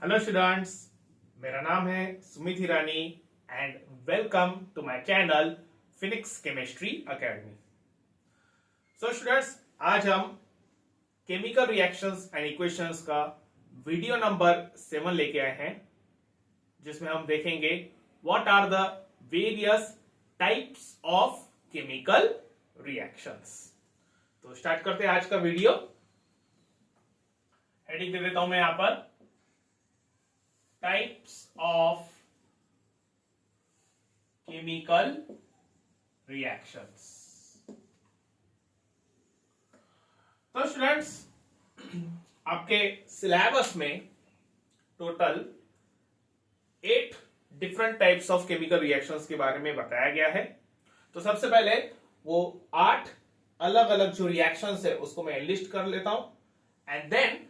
Hello students, मेरा नाम है Sumit Hirani and welcome to my channel phoenix chemistry academy. So students, आज हम केमिकल रिएक्शंस एंड इक्वेशंस का वीडियो नंबर 7 लेके आए हैं, जिसमें हम देखेंगे what are the various types of chemical reactions. तो स्टार्ट करते हैं आज का वीडियो। हेडिंग दे देता हूं मैं यहां पर, टाइप्स ऑफ केमिकल रिएक्शंस। तो स्टूडेंट्स, आपके सिलेबस में total 8 different types of chemical reactions के बारे में बताया गया है। तो सबसे पहले वो 8 अलग अलग जो रिएक्शंस है उसको मैं लिस्ट कर लेता हूं and then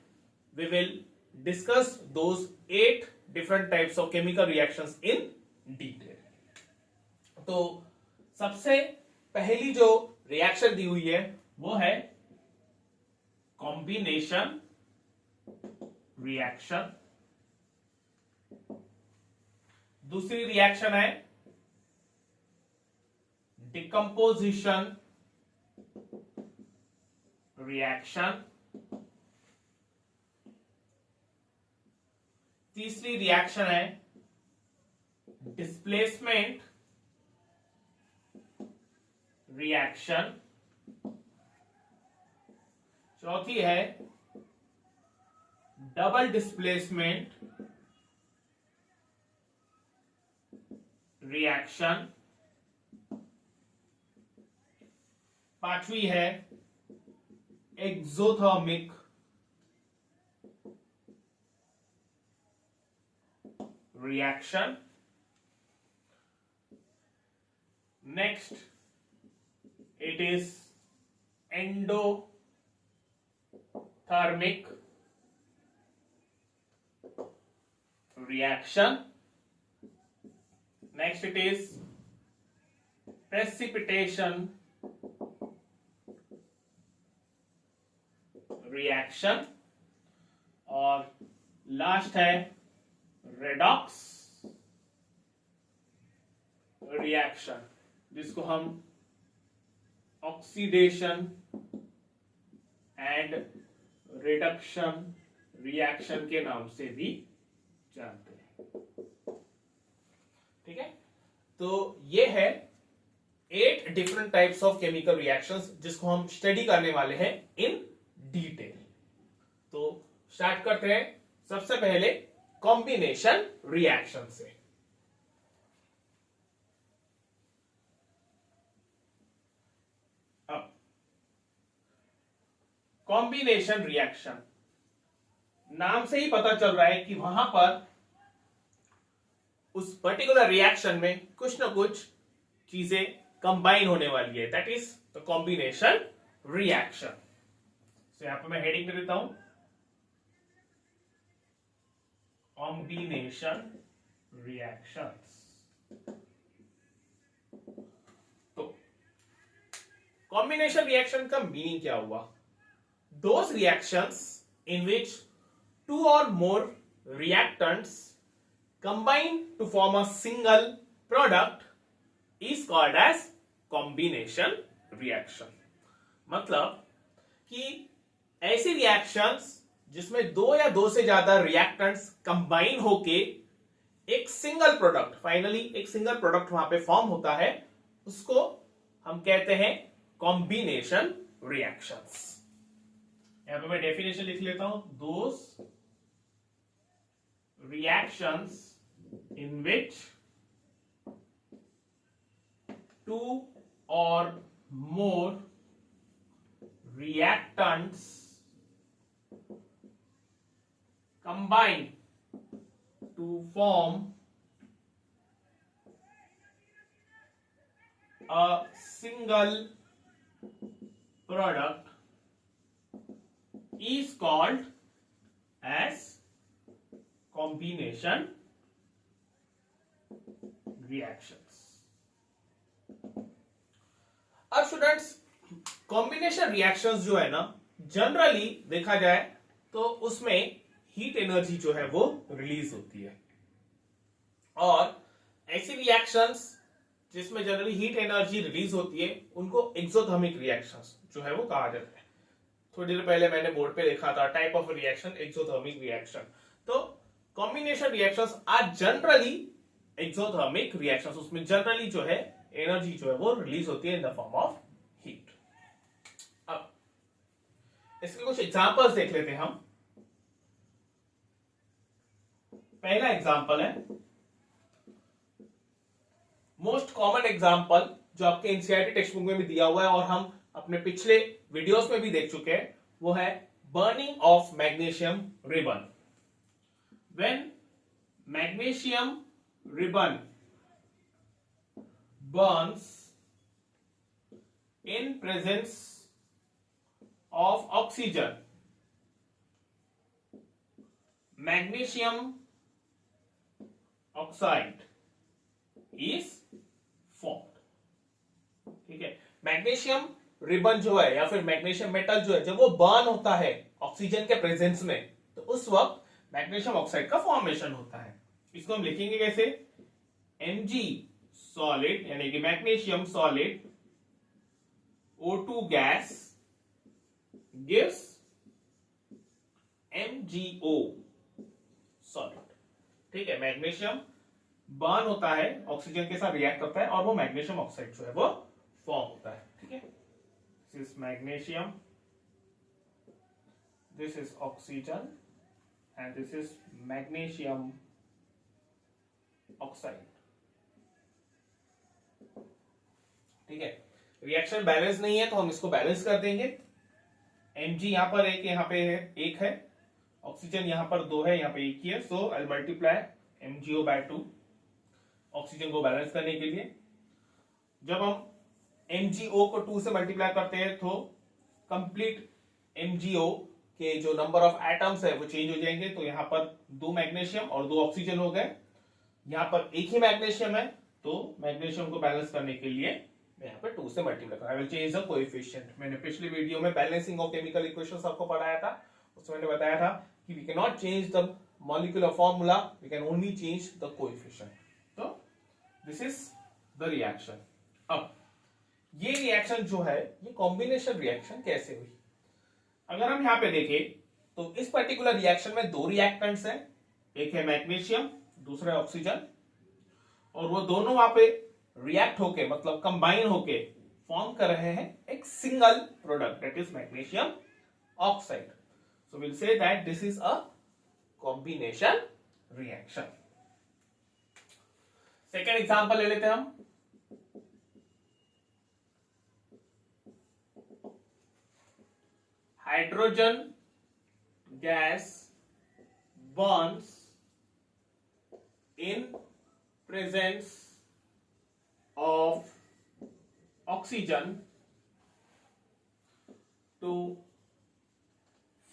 we will discuss those 8 different types of chemical reactions in detail। तो सबसे पहली जो रिएक्शन दी हुई है वो है कॉम्बिनेशन रिएक्शन। दूसरी रिएक्शन है डिकम्पोजिशन रिएक्शन। तीसरी रिएक्शन है डिस्प्लेसमेंट रिएक्शन। चौथी है डबल डिस्प्लेसमेंट रिएक्शन। पांचवी है exothermic reaction। Next, it is endothermic reaction। Next, it is precipitation reaction। और लास्ट है रेडॉक्स रिएक्शन, जिसको हम ऑक्सीडेशन एंड रिडक्शन रिएक्शन के नाम से भी जानते हैं। ठीक है, तो ये है 8 different types of chemical reactions जिसको हम स्टडी करने वाले हैं इन डिटेल। तो स्टार्ट करते हैं सबसे पहले कॉम्बिनेशन रिएक्शन से। अब कॉम्बिनेशन रिएक्शन, नाम से ही पता चल रहा है कि वहां पर उस पर्टिकुलर रिएक्शन में कुछ ना कुछ चीजें कंबाइन होने वाली है, that is the combination reaction. तो यहां पर मैं हेडिंग दे देता हूं, कॉम्बिनेशन रिएक्शंस। तो कॉम्बिनेशन रिएक्शन का मीनिंग क्या हुआ? Those reactions in which 2 or more reactants combine to form a single product is called as combination reaction। मतलब कि ऐसी रिएक्शंस जिसमें 2 या 2 से ज्यादा रिएक्टेंट्स कंबाइन होके एक सिंगल प्रोडक्ट, फाइनली एक सिंगल प्रोडक्ट वहां पे फॉर्म होता है, उसको हम कहते हैं कॉम्बिनेशन रिएक्शंस। यहां पे मैं डेफिनेशन लिख लेता हूं, those reactions in which 2 or more reactants combine to form a single product is called as combination reactions। अब स्टूडेंट्स, कॉम्बिनेशन रिएक्शंस जो है ना, जनरली देखा जाए तो उसमें हीट एनर्जी जो है वो रिलीज होती है। और ऐसी रिएक्शंस जिसमें जनरली हीट एनर्जी रिलीज होती है उनको एक्सोथर्मिक रिएक्शंस जो है वो कहा जाता है। थोड़ी देर पहले मैंने बोर्ड पे लिखा था type of reaction exothermic reaction. तो combination reactions are generally exothermic reactions, उसमें जनरली जो है एनर्जी जो है वो रिलीज होती है in the form of heat. अब इसके कुछ एग्जांपल्स देख लेते हैं हम। पहला एग्जांपल है, मोस्ट कॉमन एग्जांपल जो आपके एनसीईआरटी टेक्स्ट बुक में भी दिया हुआ है और हम अपने पिछले वीडियोस में भी देख चुके हैं, वो है burning of magnesium ribbon. When magnesium ribbon burns in presence of oxygen, magnesium oxide is formed। ठीक है, मैग्नीशियम रिबन जो है या फिर मैग्नीशियम मेटल जो है जब वो बर्न होता है ऑक्सीजन के प्रेजेंस में तो उस वक्त मैग्नीशियम ऑक्साइड का फॉर्मेशन होता है। इसको हम लिखेंगे कैसे, Mg सॉलिड यानी कि magnesium solid O2 gas gives MgO solid. ठीक है, मैग्नीशियम बर्न होता है, ऑक्सीजन के साथ रिएक्ट करता है और वो मैग्नीशियम ऑक्साइड जो है वो फॉर्म होता है। ठीक है, this is magnesium, this is oxygen and this is magnesium oxide. ठीक है, रिएक्शन बैलेंस नहीं है तो हम इसको बैलेंस कर देंगे। Mg यहां पर एक, यहां पे एक है, ऑक्सीजन यहां पर 2 है, यहां पे एक ही है, सो आई मल्टीप्लाई MgO बाय 2 ऑक्सीजन को बैलेंस करने के लिए। जब हम MgO को 2 से मल्टीप्लाई करते हैं तो कंप्लीट MgO के जो नंबर ऑफ एटम्स है वो चेंज हो जाएंगे। तो यहां पर 2 मैग्नीशियम और 2 ऑक्सीजन हो गए, यहां पर एक ही मैग्नीशियम है तो मैग्नीशियम को बैलेंस करने के लिए यहाँ पे 2 से मल्टीप्लाई कर, I will change the coefficient. मैंने पिछले वीडियो में बैलेंसिंग ऑफ केमिकल इक्वेशंस आपको पढ़ाया था, उसमें मैंने बताया था कि we can not change the molecular formula, we can only change the coefficient. तो दिस इज द रिएक्शन। अब ये रिएक्शन जो है ये कॉम्बिनेशन रिएक्शन कैसे हुई, अगर हम यहाँ पे देखें तो इस पर्टिकुलर रिएक्शन में 2 रिएक्टेंट्स हैं, एक है मैग्नीशियम दूसरा है ऑक्सीजन, और वो दोनों वहां पे रिएक्ट होके मतलब कंबाइन होके फॉर्म कर रहे हैं एक single product that is magnesium oxide. So will say that this is a combination reaction. Second example ले लेते हैं हम। Hydrogen gas burns in presence of oxygen to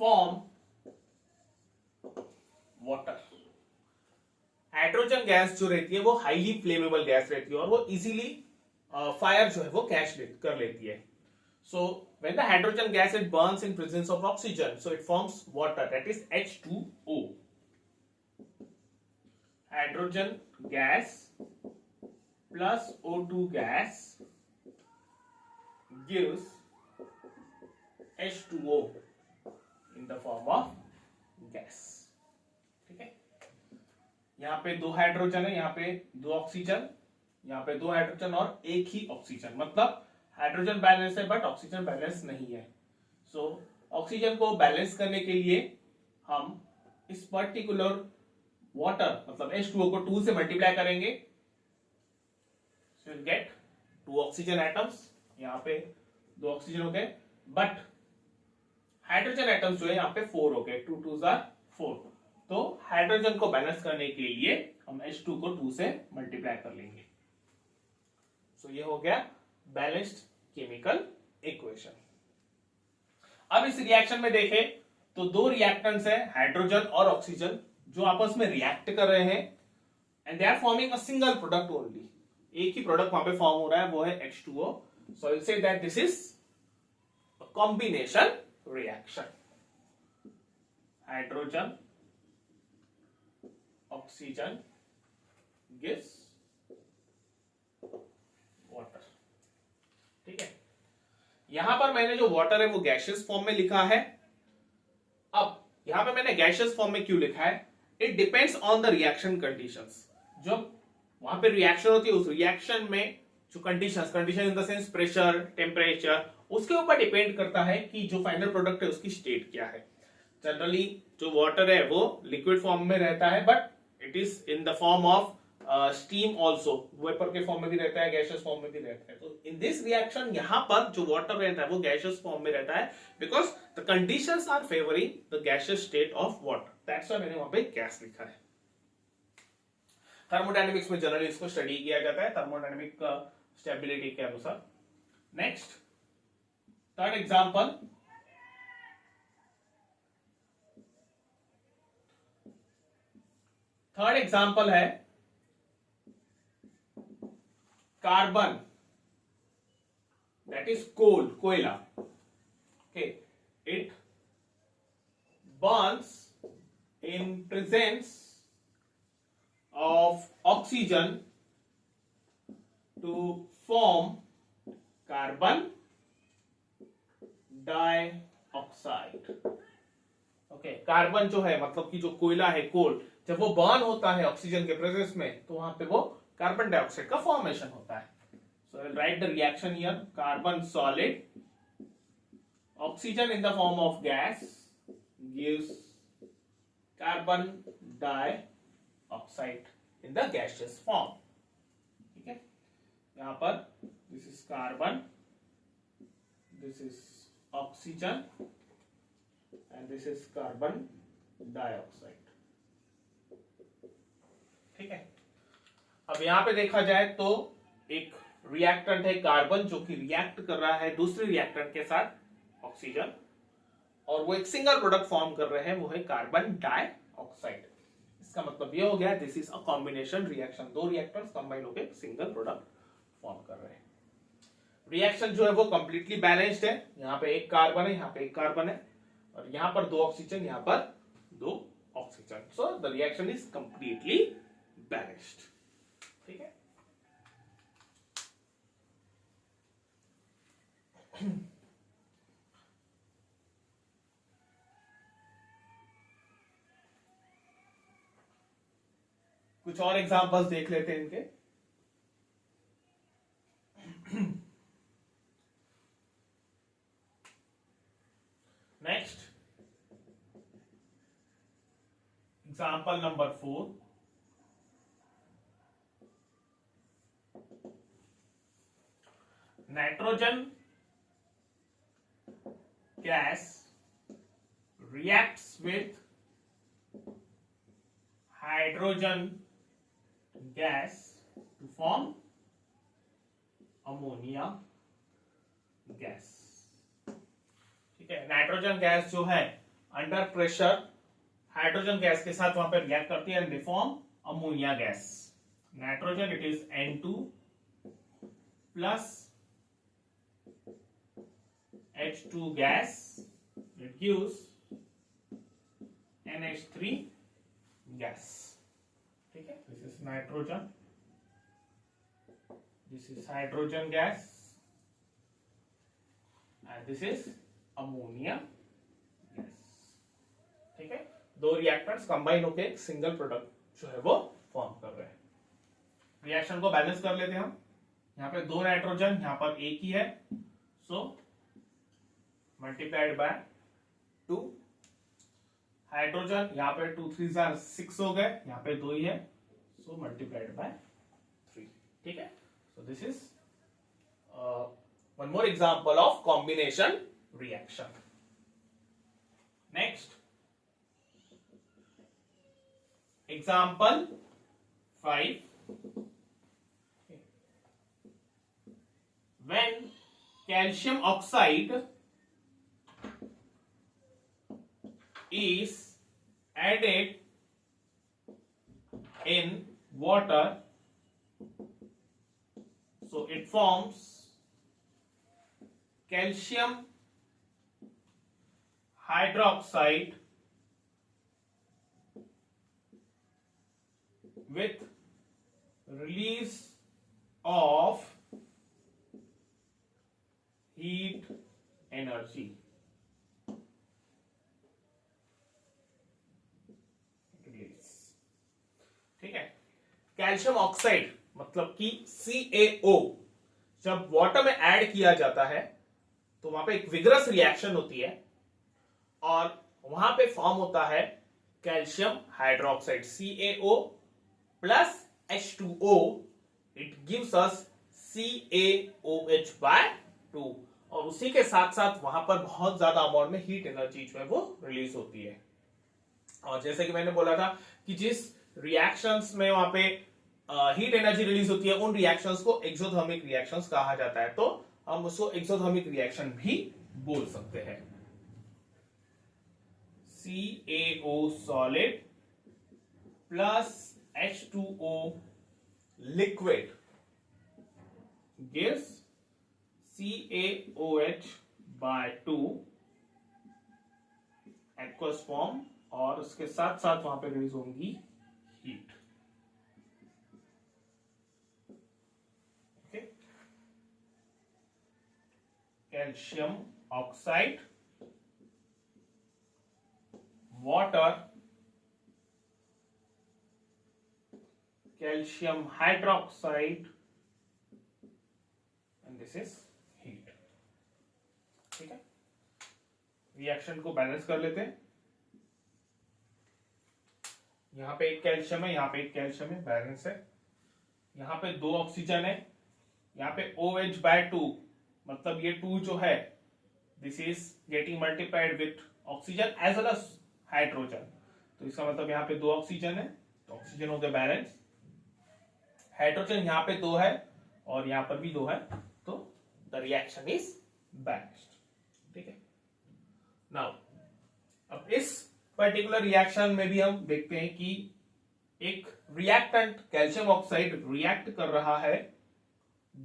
form water। Hydrogen gas जो रहती है वो हाईली फ्लेमेबल गैस रहती है और वो इजीली फायर जो है वो कैच कर लेती है। सो when the hydrogen gas it burns in presence of oxygen, so it forms water, that is H2O। hydrogen gas plus O2 gas gives H2O in the form of gas। ठीक है, यहाँ पे 2 हाइड्रोजन है, यहाँ पे 2 ऑक्सीजन, यहाँ पे 2 hydrogen और एक ही ऑक्सीजन, मतलब हाइड्रोजन बैलेंस है बट ऑक्सीजन बैलेंस नहीं है। सो ऑक्सीजन को बैलेंस करने के लिए हम इस पर्टिकुलर वाटर मतलब H2O को 2 से मल्टीप्लाई करेंगे, so will get 2 oxygen atoms, यहाँ पे 2 ऑक्सीजन हो गए, बट हाइड्रोजन एटम्स जो है यहाँ पे 4 हो गए, 2 2s are 4। तो हाइड्रोजन को बैलेंस करने के लिए हम H2 को 2 से मल्टीप्लाई कर लेंगे। सो ये हो गया बैलेंस्ड केमिकल इक्वेशन। अब इस रिएक्शन में देखें तो 2 रिएक्टेंट्स हैं, हाइड्रोजन और ऑक्सीजन, जो आपस में रिएक्ट कर रहे हैं and they are forming a single product only. एक ही प्रोडक्ट वहां पे फॉर्म हो रहा है, वो है H2O। So I will say that this is a combination reaction. Hydrogen oxygen gives water. ठीक है, यहां पर मैंने जो वाटर है वो गैशियस फॉर्म में लिखा है। अब यहां पे मैंने गैशियस फॉर्म में क्यों लिखा है? It depends on the reaction conditions. जब वहां पे रिएक्शन होती है, उस रिएक्शन में जो conditions, condition in the sense pressure, temperature, उसके ऊपर डिपेंड करता है कि जो फाइनल प्रोडक्ट है उसकी स्टेट क्या है। जनरली जो वाटर है वो लिक्विड फॉर्म में रहता है, but it is in the form of steam also, vapour के फॉर्म में भी रहता है, गैशियस फॉर्म में भी रहता है। तो इन दिस रिएक्शन यहाँ पर जो वाटर रहता है वो गैशियस फॉर्म में रहता है, because the conditions are favouring the gaseous state of water. That's why मैंने वहां पे गैस लिखा है। थर्मोडायनेमिक्स में जनरली इसको स्टडी किया जाता है थर्मोडायनेमिक स्टेबिलिटी के अनुसार। नेक्स्ट, थर्ड एग्जांपल, है कार्बन, that is coal, कोयला। Okay, it burns in presence of oxygen to form carbon dioxide। Okay, carbon जो है मतलब कि जो कोयला है, कोल, जब वो बर्न होता है ऑक्सीजन के प्रेजेंस में तो वहां पे वो कार्बन डाइऑक्साइड का फॉर्मेशन होता है। So I'll write the reaction here. Carbon solid, oxygen in the form of gas gives carbon dioxide in the gaseous form। ठीक है, यहाँ पर this is carbon, this is oxygen and this is carbon dioxide। ठीक है, अब यहाँ पे देखा जाए तो एक रिएक्टेंट है कार्बन जो कि रिएक्ट कर रहा है दूसरे रिएक्टेंट के साथ ऑक्सीजन, और वो एक सिंगल प्रोडक्ट फॉर्म कर रहे हैं, वो है कार्बन डाइऑक्साइड। इसका मतलब ये हो गया this is a combination reaction, दो रिएक्टेंट्स कंबाइन होकर एक सिंगल प्रोडक्ट फॉर्म कर रहे हैं। रिएक्शन जो है वो कंप्लीटली बैलेंस्ड है, यहाँ पे एक कार्बन है, यहाँ पे एक कार्बन है, और यहाँ पर दो ऑक्सीजन, यहाँ पर दो oxygen. So the reaction is completely balanced. ठीक है, कुछ और एग्जांपल्स देख लेते हैं इनके। Next, example number 4, nitrogen gas reacts with hydrogen gas to form ammonia gas। ठीक है, नाइट्रोजन गैस जो है अंडर प्रेशर हाइड्रोजन गैस के साथ वहां पर रिएक्ट करती है and they form ammonia gas. Nitrogen it is N2 plus H2 gas, it gives NH3 gas। ठीक है, this is nitrogen, this is hydrogen gas and this is ammonia gas। ठीक है, दो रिएक्टेंट्स कंबाइन होकर एक single product जो है वो फॉर्म कर रहे हैं। रिएक्शन को बैलेंस कर लेते हैं हम। यहाँ पे दो नाइट्रोजन, यहाँ पर एक ही है, सो मल्टीप्लाइड बाय 2। हाइड्रोजन यहाँ पे 2 3 6 हो गए, यहाँ पे 2 ही है, सो मल्टीप्लाइड बाय 3। ठीक है, so this is one more example of combination reaction. Next, example 5, when calcium oxide is added in water, so it forms calcium hydroxide with release of heat energy. ठीक है। कैल्शियम ऑक्साइड मतलब कि CaO जब water में add किया जाता है तो वहां पे एक विग्रस रिएक्शन होती है और वहां पे फॉर्म होता है calcium hydroxide CaO plus H2O, it gives us CaOH by 2 और उसी के साथ साथ वहां पर बहुत ज्यादा अमाउंट में हीट एनर्जी जो है वो रिलीज होती है। और जैसे कि मैंने बोला था कि जिस रिएक्शंस में वहां पे हीट एनर्जी रिलीज होती है उन रिएक्शंस को एक्सोथर्मिक रिएक्शंस कहा जाता है, तो हम उसको एक्सोथर्मिक रिएक्शन भी बोल सकते हैं। CaO solid plus H2O liquid gives CaOH by 2 aqueous form और उसके साथ साथ वहां पे रिलीज होंगी heat. Okay, calcium oxide, water, calcium hydroxide and this is heat. ठीक है, रिएक्शन को बैलेंस कर लेते हैं। यहां पे एक कैल्शियम है, यहां पे एक कैल्शियम है, बैलेंस है। यहां पे 2 ऑक्सीजन है, यहां पे OH by 2 मतलब ये 2 जो है this is getting multiplied with oxygen as well as hydrogen, तो इसका मतलब यहां पे 2 ऑक्सीजन है तो ऑक्सीजन हो गया बैलेंस। हाइड्रोजन यहां पे 2 है और यहां पर भी 2 है तो द रिएक्शन इज बैलेंस्ड। ठीक है, नाउ अब इस पर्टिकुलर रिएक्शन में भी हम देखते हैं कि एक रिएक्टेंट कैल्शियम ऑक्साइड रिएक्ट कर रहा है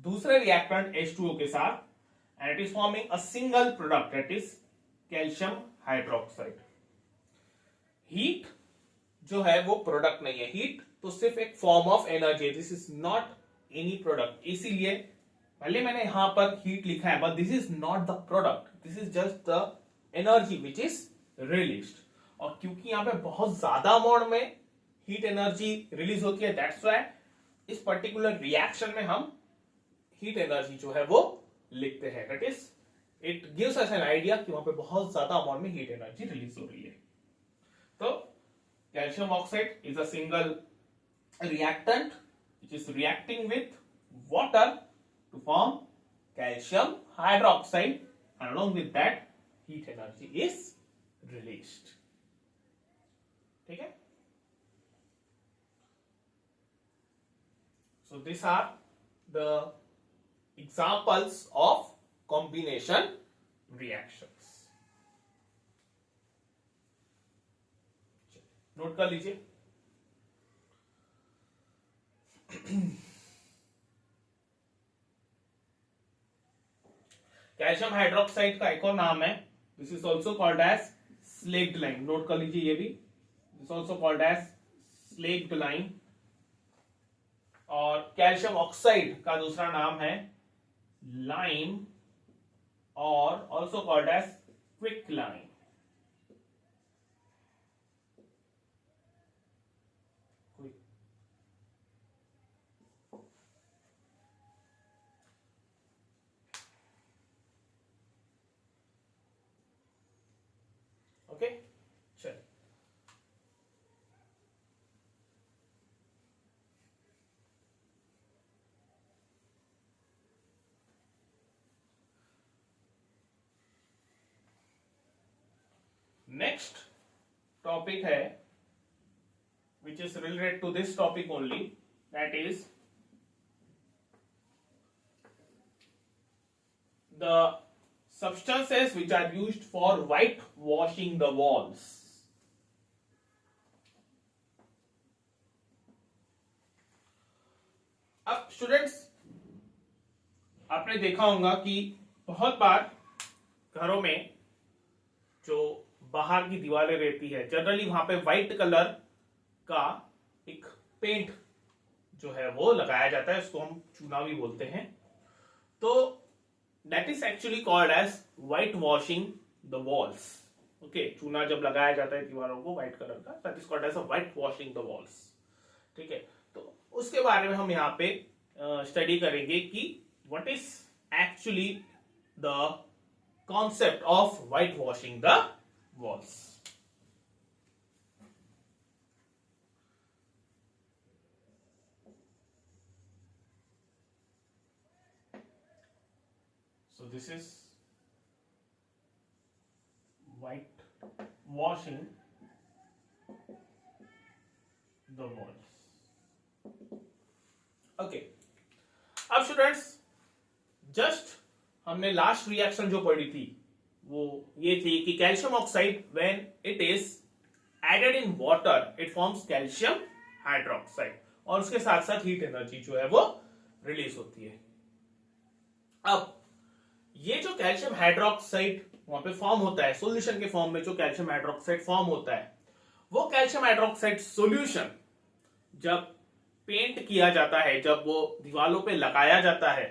दूसरे रिएक्टेंट H2O के साथ and it is forming a single product that is calcium hydroxide. Heat जो है वो प्रोडक्ट नहीं है, हीट तो सिर्फ एक फॉर्म ऑफ एनर्जी है, this is not any product. इसीलिए पहले मैंने यहां पर हीट लिखा है but this is not the product, this is just the energy which is released. और क्योंकि यहां पे बहुत ज्यादा अमाउंट में हीट एनर्जी रिलीज होती है दैट्स व्हाई इस पर्टिकुलर रिएक्शन में हम हीट एनर्जी जो है वो लिखते हैं, that is it gives us an idea कि वहां पे बहुत ज्यादा अमाउंट में हीट एनर्जी रिलीज हो रही है। तो calcium oxide is a single reactant which is reacting with water to form calcium hydroxide and along with that heat energy is released. ठीक है, so these are the examples of combination reactions. Note कर लीजिए। Calcium hydroxide का एक और नाम है, this is also called as slaked lime, note कर लीजिए ये भी, this also called as slaked lime. और कैल्शियम ऑक्साइड का दूसरा नाम है लाइम और also called as quick lime. Okay, चलिए नेक्स्ट टॉपिक है which is related to this topic only, that is the substances which are used for whitewashing the walls. अब students आपने देखा होगा कि बहुत बार घरों में जो बाहर की दीवारें रहती है जनरली वहां पे व्हाइट कलर का एक पेंट जो है वो लगाया जाता है, उसको हम चूना भी बोलते हैं। तो that is actually called as white washing the walls. Okay, चूना जब लगाया जाता है दीवारों को व्हाइट कलर का, that is called as a white washing the walls. ठीक है, तो उसके बारे में हम यहाँ पे स्टडी करेंगे कि what is actually the concept of white washing the walls. So this is white washing the walls. Okay. अब स्टूडेंट्स, जस्ट हमने लास्ट रिएक्शन जो पढ़ी थी वो ये थी कि calcium oxide when it is added in water it forms calcium hydroxide, और उसके साथ साथ हीट एनर्जी जो है वो रिलीज होती है। अब ये जो कैल्शियम हाइड्रोक्साइड वहां पे फॉर्म होता है सॉल्यूशन के फॉर्म में, जो कैल्शियम हाइड्रोक्साइड फॉर्म होता है, वो कैल्शियम हाइड्रोक्साइड सॉल्यूशन जब पेंट किया जाता है, जब वो दीवारों पे लगाया जाता है,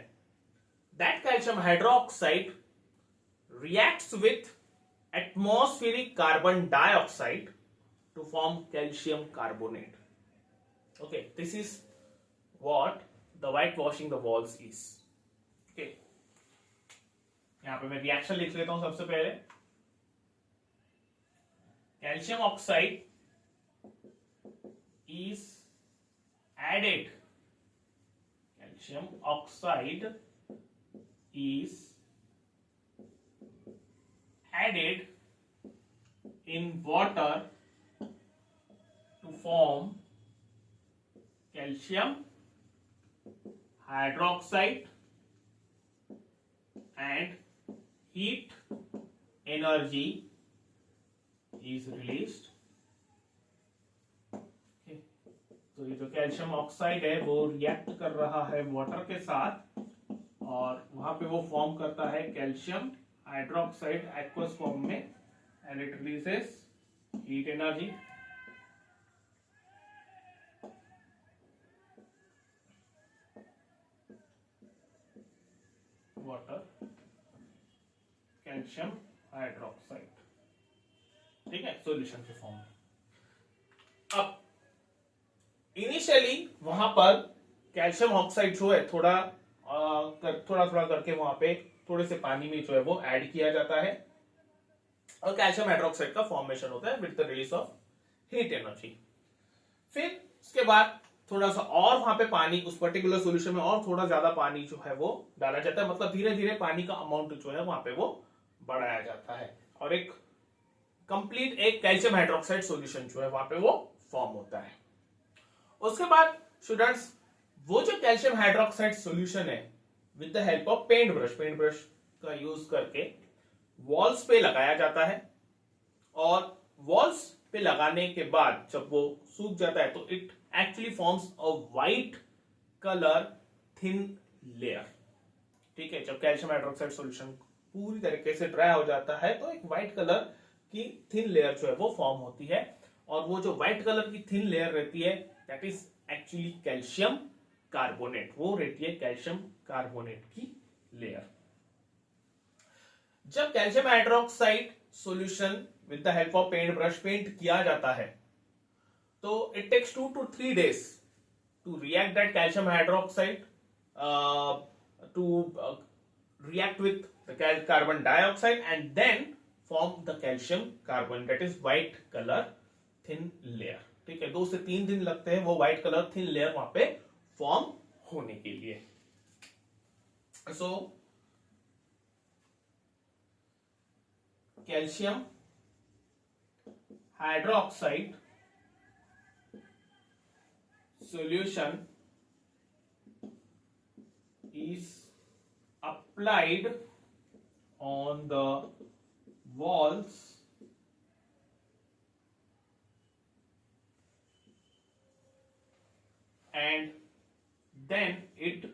that calcium hydroxide reacts with atmospheric carbon dioxide to form calcium carbonate. Okay, this is what the white washing the walls is. Okay, यहां पे मैं रिएक्शन लिख लेता हूं सबसे पहले। Calcium oxide is added, calcium oxide is added in water to form calcium hydroxide and heat energy is released. तो ये जो कैल्शियम ऑक्साइड है वो रिएक्ट कर रहा है वाटर के साथ, और वहां पे वो फॉर्म करता है कैल्शियम हाइड्रोक्साइड एक्वस फॉर्म में, and it releases heat energy. Water, calcium hydroxide, ठीक है, सॉल्यूशन के फॉर्म में। अब इनिशियली वहां पर कैल्शियम ऑक्साइड जो है थोड़ा थोड़ा करके वहां पे थोड़े से पानी में जो है वो ऐड किया जाता है, और कैल्शियम हाइड्रोक्साइड का फॉर्मेशन होता है with the release of heat energy. फिर उसके बाद थोड़ा सा और वहां पे पानी उस पर्टिकुलर सॉल्यूशन में और थोड़ा ज्यादा पानी जो है वो डाला जाता है, मतलब धीरे धीरे पानी का अमाउंट जो है वहां पे वो बढ़ाया जाता है, और एक कंप्लीट एक कैल्शियम हाइड्रोक्साइड सॉल्यूशन जो है वहां पे वो फॉर्म होता है। उसके बाद स्टूडेंट्स, वो जो कैल्शियम हाइड्रोक्साइड सॉल्यूशन है with the help of paint brush का यूज करके वॉल्स पे लगाया जाता है, और वॉल्स पे लगाने के बाद जब वो सूख जाता है तो it actually forms a white colour thin layer. ठीक है, जब कैल्शियम हाइड्रोक्साइड सॉल्यूशन पूरी तरीके से ड्राई हो जाता है तो एक व्हाइट कलर की थिन लेयर जो है वो फॉर्म होती है, और वो जो व्हाइट कलर की थिन लेयर रहती है that is actually calcium carbonate, वो रहती है कैल्शियम कार्बोनेट की लेयर। जब calcium hydroxide solution with the help of paint brush paint किया जाता है तो it takes 2 to 3 days to react that calcium hydroxide to react with the carbon dioxide and then form the calcium carbon, that is white color thin layer। ठीक है, 2 से 3 दिन लगते हैं वो व्हाइट कलर थिन लेयर वहां पे form होने के लिए। So calcium hydroxide solution is applied on the walls and then it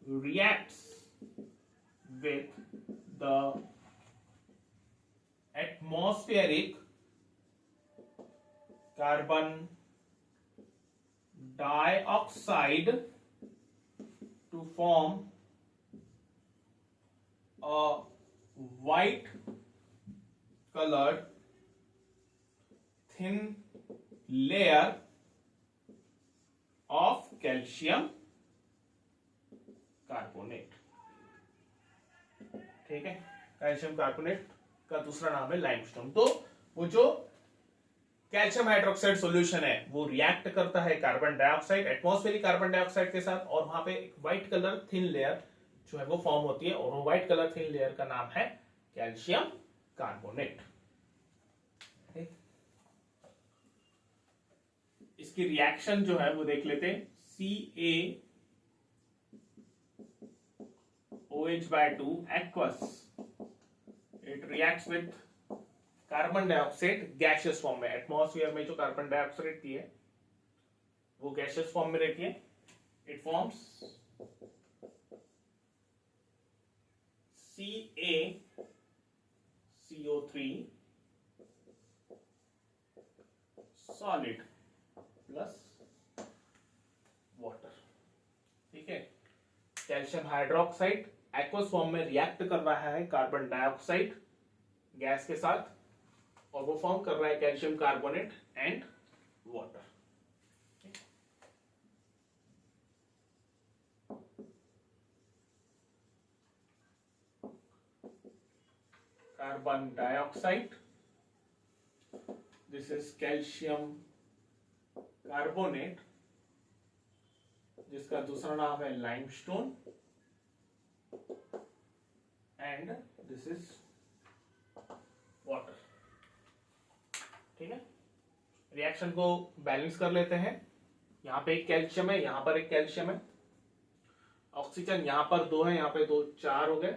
reacts with the atmospheric carbon dioxide to form a white colored thin layer of calcium carbonate. ठीक है, calcium carbonate का दूसरा नाम है limestone. तो वो जो calcium hydroxide solution है वो रिएक्ट करता है carbon dioxide, atmospheric carbon dioxide के साथ, और वहां पे एक व्हाइट कलर थिन लेयर जो है वो फॉर्म होती है, और वो व्हाइट कलर थिन लेयर का नाम है कैल्शियम कार्बोनेट। इसकी रिएक्शन जो है वो देख लेते हैं। CaOH/2 aqueous, it reacts with carbon dioxide gaseous form में। एटमॉस्फेयर में जो कार्बन डाइऑक्साइड रहती है वो गैसियस फॉर्म में रहती है। It forms CaCO3 solid plus water. ठीक है, कैल्शियम हाइड्रोक्साइड एक्वस फॉर्म में रिएक्ट कर रहा है कार्बन डाइऑक्साइड गैस के साथ, और वो फॉर्म कर रहा है calcium carbonate and water. Carbon dioxide, this is calcium carbonate, जिसका दूसरा नाम है limestone, and this is water. ठीक है, रिएक्शन को बैलेंस कर लेते हैं। यहां पे एक कैल्शियम है, यहां पर एक कैल्शियम है, ऑक्सीजन यहां पर 2 है, यहां पे 2 4 हो गए,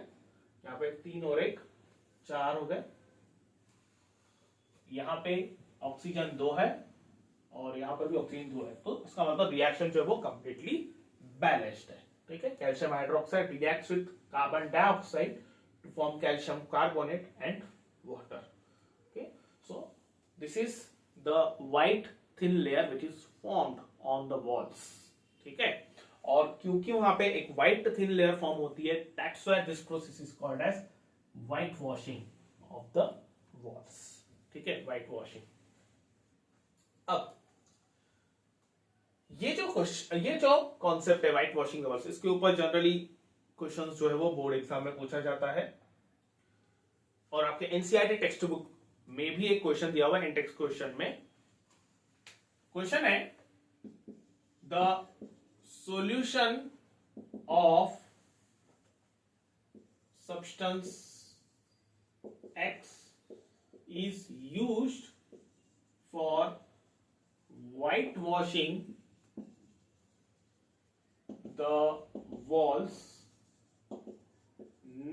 यहां पे 3 और 1 4 हो गए, यहां पे ऑक्सीजन 2 है और यहां पर भी ऑक्सीजन 2 है। तो इसका मतलब रिएक्शन जो है वो कंप्लीटली बैलेंस्ड है। ठीक है, calcium hydroxide reacts with carbon dioxide to form calcium carbonate and water. Okay, so this is the white thin layer which is formed on the walls. ठीक है, और क्योंकि वहां पे एक व्हाइट थिन लेयर फॉर्म होती है, that's why this process is called as white washing of the walls. ठीक है, व्हाइट वॉशिंग। अब ये जो कॉन्सेप्ट है व्हाइट वॉशिंग द वॉल्स, इसके ऊपर जनरली क्वेश्चंस जो है वो बोर्ड एग्जाम में पूछा जाता है, और आपके एनसीईआरटी टेक्स्ट बुक में भी एक क्वेश्चन दिया हुआ है। इंडेक्स क्वेश्चन में क्वेश्चन है the solution of substance X is used for whitewashing the walls.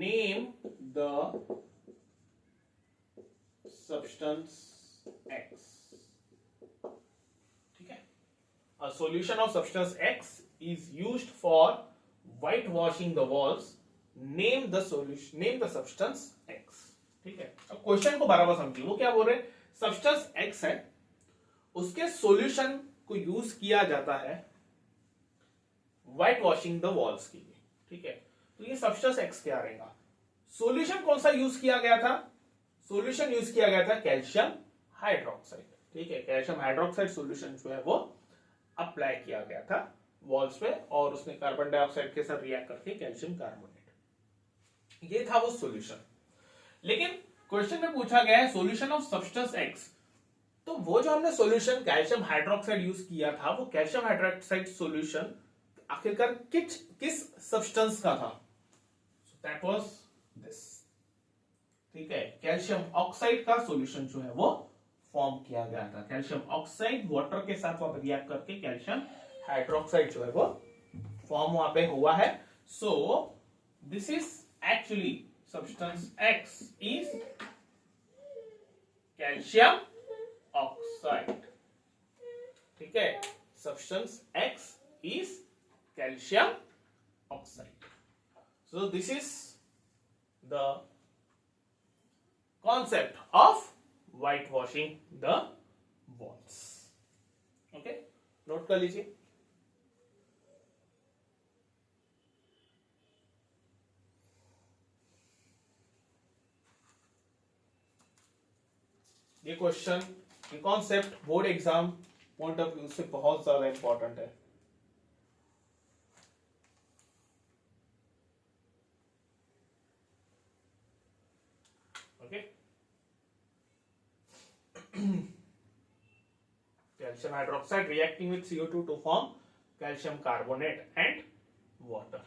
Name the substance X. ठीक है, a solution of substance X is used for whitewashing the walls. Name the solution, name the substance X. ठीक है, अब question को बराबर समझिए। वो क्या बोल रहे, सब्सटेंस X है, उसके सॉल्यूशन को यूज किया जाता है व्हाइट वॉशिंग द वॉल्स के लिए। ठीक है, तो ये सब्सटेंस X क्या रहेगा। सॉल्यूशन कौन सा यूज किया गया था, सॉल्यूशन यूज किया गया था कैल्शियम हाइड्रोक्साइड। ठीक है, कैल्शियम हाइड्रोक्साइड सॉल्यूशन जो है वो अप्लाई किया गया था वॉल्स पे, और उसने कार्बन डाइऑक्साइड के साथ रिएक्ट करके कैल्शियम कार्बोनेट, ये था वो सॉल्यूशन। लेकिन क्वेश्चन में पूछा गया है सॉल्यूशन ऑफ सब्सटेंस X, तो वो जो हमने सॉल्यूशन कैल्शियम हाइड्रोक्साइड यूज किया था, वो कैल्शियम हाइड्रोक्साइड सॉल्यूशन आखिरकार किस सब्सटेंस का था, दैट वाज दिस। ठीक है, कैल्शियम ऑक्साइड का सॉल्यूशन जो है वो फॉर्म किया गया था। कैल्शियम ऑक्साइड वाटर के साथ वहां पर रिएक्ट करके कैल्शियम हाइड्रोक्साइड जो है वो फॉर्म वहां पे हुआ है। So this is actually substance X is calcium oxide. ठीक है, substance X is calcium oxide. So this is the concept of whitewashing the walls. Okay, note कर लीजिए। ये क्वेश्चन, ये concept board exam point of view से बहुत ज्यादा important है। Okay, calcium hydroxide reacting with CO2 to form calcium carbonate and water.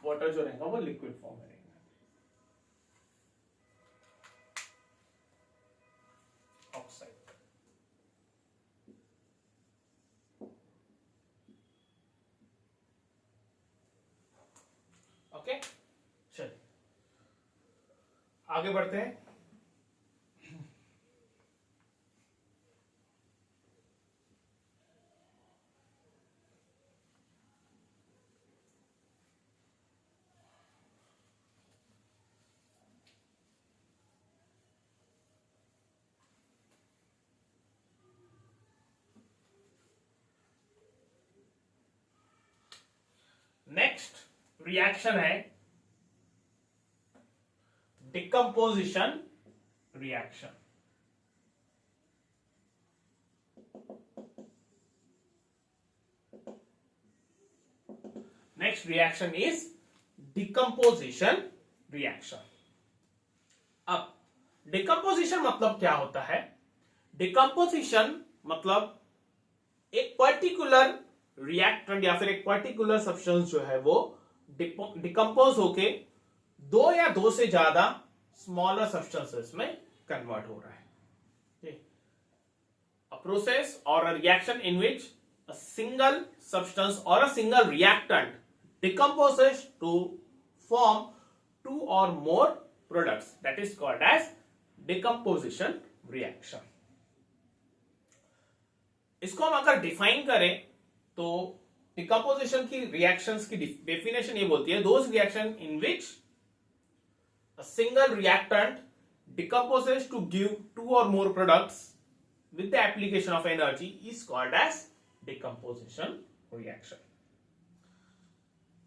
Water जो रहेगा वो लिक्विड फॉर्म में रहेगा। ऑक्साइड। ओके, चलिए आगे बढ़ते हैं। नेक्स्ट रिएक्शन है decomposition reaction. Next reaction is decomposition reaction. अब डिकम्पोजिशन मतलब क्या होता है? डिकम्पोजिशन मतलब एक पर्टिकुलर रिएक्टेंट या फिर एक पर्टिकुलर सब्सटेंस जो है वो डिकम्पोज होके दो या दो से ज्यादा स्मॉलर सब्सटेंसेस में कन्वर्ट हो रहा है। A process or a reaction in which a single substance or a single reactant decomposes to form two or more products, that is called as decomposition reaction. इसको हम अगर डिफाइन करें तो decomposition की रिएक्शंस की डेफिनेशन ये बोलती है, those reaction in which a single reactant decomposes to give two or more products with the application of energy is called as decomposition reaction.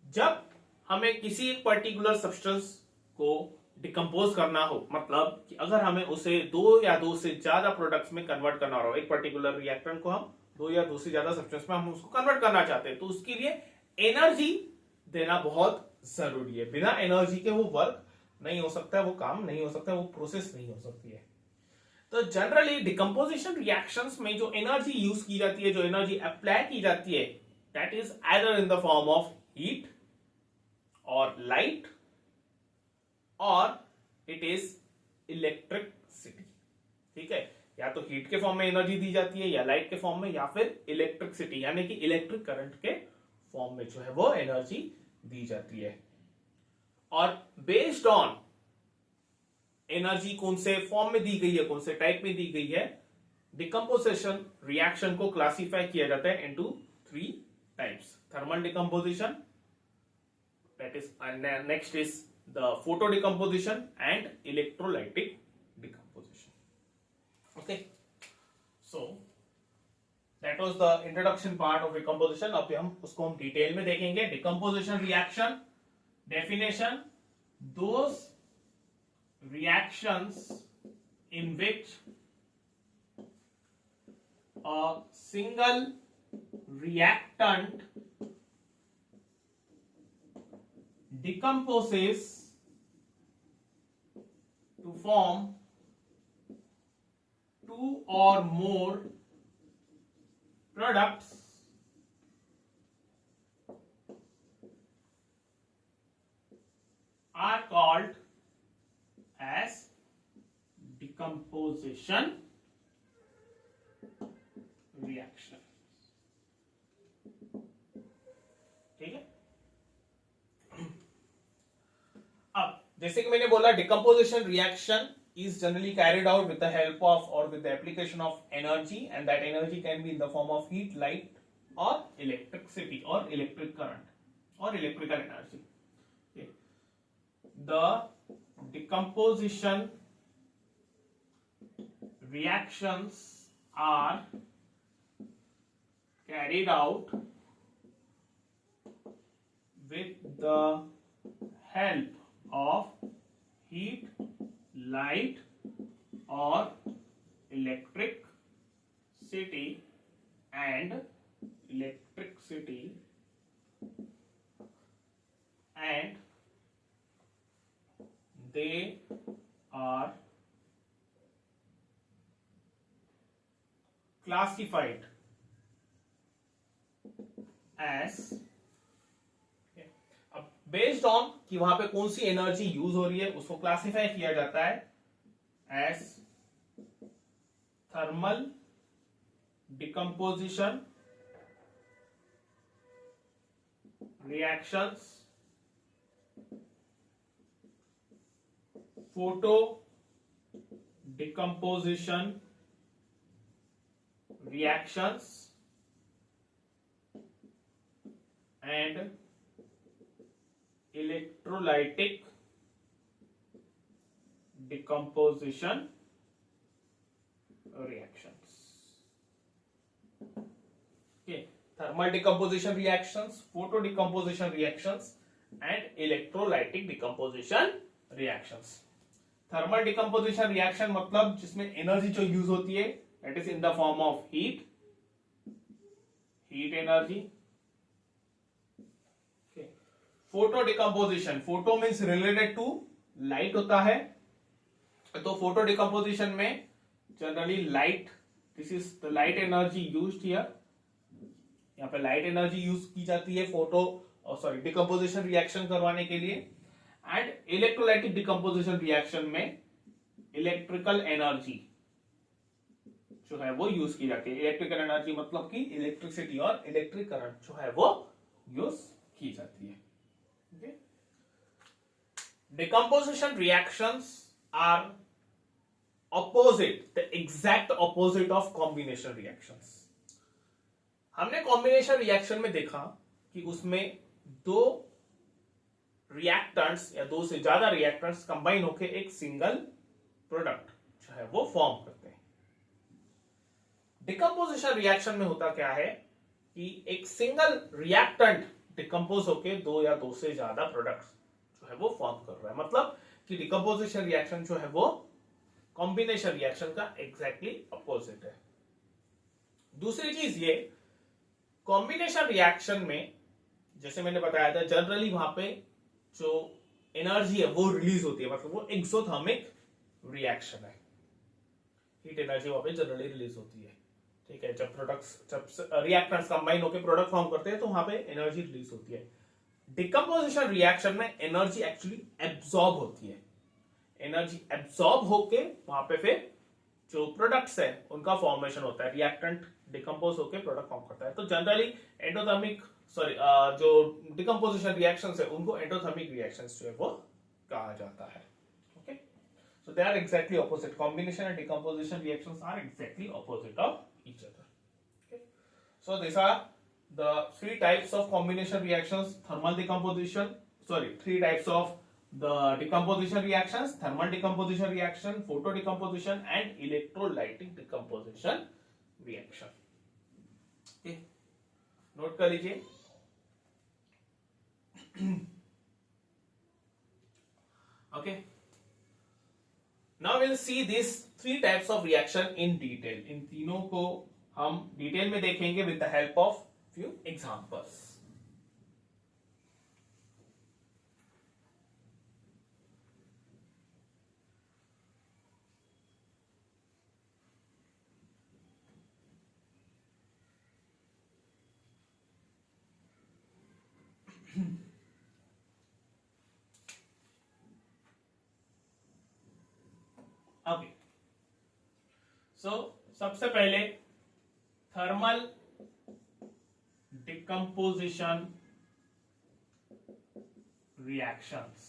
जब हमें किसी एक पर्टिकुलर सब्सटेंस को डिकम्पोज करना हो, मतलब कि अगर हमें उसे दो या दो से ज्यादा प्रोडक्ट्स में कन्वर्ट करना हो, एक पर्टिकुलर रिएक्टेंट को हम दो या दो से ज्यादा सब्सटेंस में हम उसको कन्वर्ट करना चाहते हैं, तो उसके लिए एनर्जी देना बहुत जरूरी है। बिना एनर्जी के वो वर्क नहीं हो सकता है, वो काम नहीं हो सकता है, वो प्रोसेस नहीं हो सकती है। तो जनरली डिकम्पोजिशन रिएक्शंस में जो एनर्जी यूज की जाती है, जो एनर्जी अप्लाई की जाती है, that is either in the form of heat और लाइट और इट इज इलेक्ट्रिसिटी। ठीक है, या तो हीट के फॉर्म में एनर्जी दी जाती है, या लाइट के फॉर्म में, या फिर इलेक्ट्रिसिटी यानी कि इलेक्ट्रिक करंट के फॉर्म में जो है वो एनर्जी दी जाती है। और बेस्ड ऑन एनर्जी कौन से फॉर्म में दी गई है, कौन से टाइप में दी गई है, डिकम्पोजिशन रिएक्शन को क्लासिफाई किया जाता है into 3 types. Thermal decomposition, that is, and next is the photo decomposition and electrolytic decomposition. Okay, so that was the introduction part of decomposition. अब हम उसको हम डिटेल में देखेंगे। decomposition reaction definition: those reactions in which a single reactant decomposes to form two or more products are called as decomposition reaction. ठीक है, अब जैसे कि मैंने बोला, decomposition reaction is generally carried out with the help of or with the application of energy, and that energy can be in the form of heat, light or electricity or electric current or electrical energy. Okay. The decomposition reactions are carried out with the help of heat, light और electricity and they are classified as, अब based on कि वहां पे कौन सी energy use हो रही है उसको क्लासिफाई किया जाता है as thermal decomposition reactions, photo decomposition reactions and electrolytic decomposition reactions. Okay, thermal decomposition reactions, photo decomposition reactions and electrolytic decomposition reactions. Thermal decomposition reaction मतलब जिसमें एनर्जी जो यूज होती है that is in the form of heat energy. Okay. Photo decomposition, photo means related to light होता है, तो photo decomposition में generally light, this is the light energy used here, यहाँ पे light energy यूज की जाती है फोटो decomposition reaction करवाने के लिए, and electrolytic decomposition reaction में electrical energy जो है वो यूज की जाती है. इलेक्ट्रिकल एनर्जी मतलब कि इलेक्ट्रिसिटी और इलेक्ट्रिक करंट जो है वो यूज की जाती है. Okay, decomposition reactions are opposite, the exact opposite of combination reactions. हमने कॉम्बिनेशन रिएक्शन में देखा कि उसमें दो रिएक्टेंट्स या दो से ज्यादा रिएक्टेंट्स कंबाइन होकर एक सिंगल प्रोडक्ट जो है वो फॉर्म करते हैं. डिकम्पोजिशन रिएक्शन में होता क्या है कि एक सिंगल रिएक्टेंट डिकम्पोज होके दो या दो से ज्यादा प्रोडक्ट्स जो है वो फॉर्म कर रहा है. मतलब कि डिकम्पोजिशन रिएक्शन जो है वो कॉम्बिनेशन रिएक्शन का एग्जैक्टली अपोजिट है. दूसरी चीज ये, कॉम्बिनेशन रिएक्शन में जैसे मैंने बताया था जनरली वहां पे जो एनर्जी है वो रिलीज होती है, मतलब वो एक्सोथर्मिक रिएक्शन है. हीट एनर्जी वहां पे जनरली रिलीज होती है. ठीक है, जब रिएक्टेंट्स कंबाइन होकर प्रोडक्ट फॉर्म करते हैं तो वहां पे एनर्जी रिलीज होती है. डिकम्पोजिशन रिएक्शन में एनर्जी एक्चुअली एब्सॉर्ब होती है. एनर्जी एब्सॉर्ब होके वहां पे फिर जो प्रोडक्ट्स है उनका फॉर्मेशन होता है. रिएक्टेंट डिकम्पोज होकर प्रोडक्ट फॉर्म करता है. तो जनरली एंडोथर्मिक जो डिकम्पोजिशन रिएक्शंस है उनको एंडोथर्मिक रिएक्शंस जो है वो कहा जाता है. Okay, so they are exactly opposite. Combination and decomposition reactions are exactly opposite of each other. Okay, so these are the three types of combination reactions: thermal decomposition, three types of the decomposition reactions: thermal decomposition reaction, photo decomposition and electrolytic decomposition reaction. Okay, note कर लीजिए. Okay, now we'll see these three types of reaction in detail. इन तीनों को हम detail में देखेंगे with the help of few examples. Okay, so सबसे पहले thermal decomposition reactions.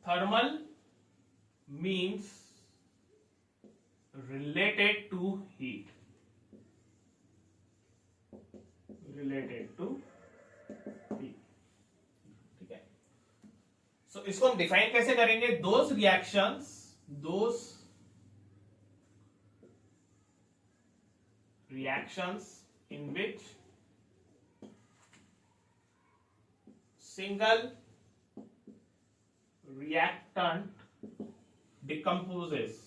Thermal means related to heat. ठीक है, सो इसको हम डिफाइन कैसे करेंगे? Those reactions in which single reactant decomposes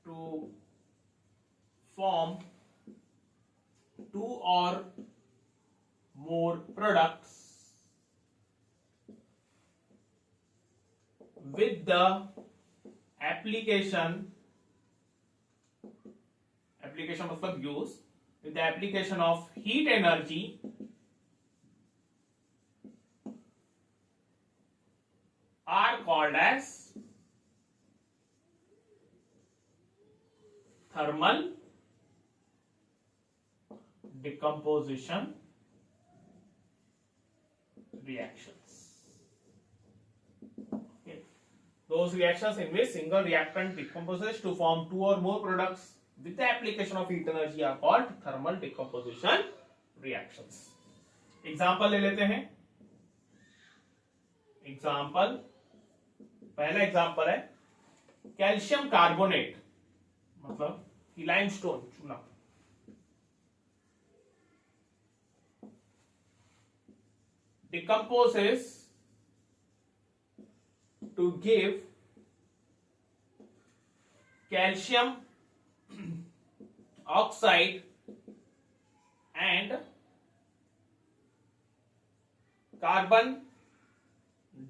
to form two or more products with the application मतलब use, with the application of heat energy are called as thermal decomposition reactions. Okay. Those reactions in which single reactant decomposes to form two or more products with the application of heat energy are called thermal decomposition reactions. Example ले लेते हैं. Example, पहला example है calcium carbonate, मतलब कि limestone चूना, decomposes to give calcium oxide and carbon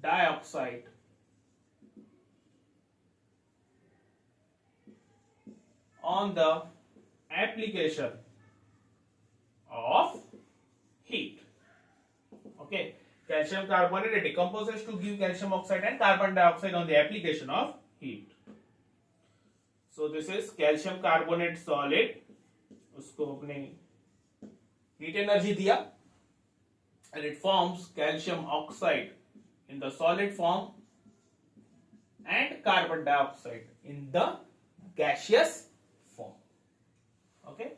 dioxide on the application of heat. Okay, calcium carbonate decomposes to give calcium oxide and carbon dioxide on the application of heat. So this is calcium carbonate solid, उसको अपने heat energy दिया and it forms calcium oxide in the solid form and carbon dioxide in the gaseous form. Okay,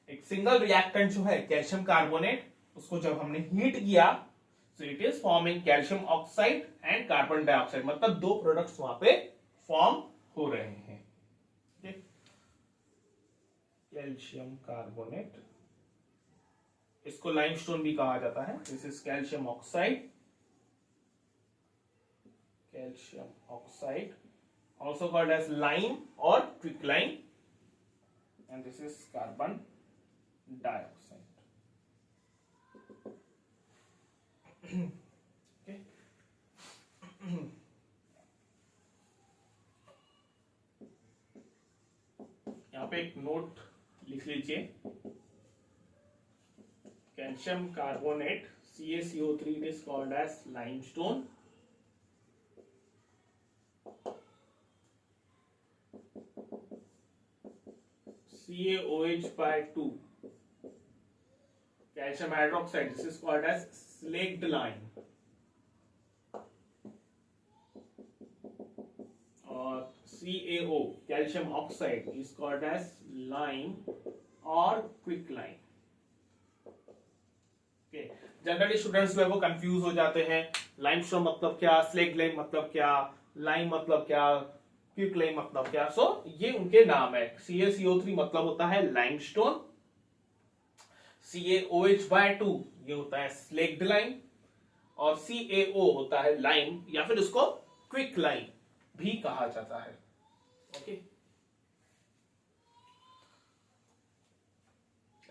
एक single reactant जो है calcium carbonate, उसको जब हमने heat किया so it is forming calcium oxide and carbon dioxide, मतलब दो products वहां पे फॉर्म हो रहे हैं. कैल्शियम कार्बोनेट, इसको लाइमस्टोन भी कहा जाता है. This is calcium oxide, also called as lime or quicklime, and this is carbon dioxide. Okay. यहाँ पे एक नोट लिख लीजिए, calcium carbonate CaCO3 it is called as limestone. CaOH by 2, calcium hydroxide, this is called as slaked lime. और CaO, calcium oxide, is called as lime or quicklime. Okay. Generally students जो है वो confuse हो जाते हैं, limestone मतलब क्या, slaked lime मतलब क्या, लाइम मतलब क्या, क्विकलाइम मतलब क्या. सो ये उनके नाम है. CaCO3 मतलब होता है लाइमस्टोन, CaOH/2 ये होता है स्लेक्ड लाइम, और CaO होता है लाइम, या फिर उसको क्विक लाइम भी कहा जाता है. ओके.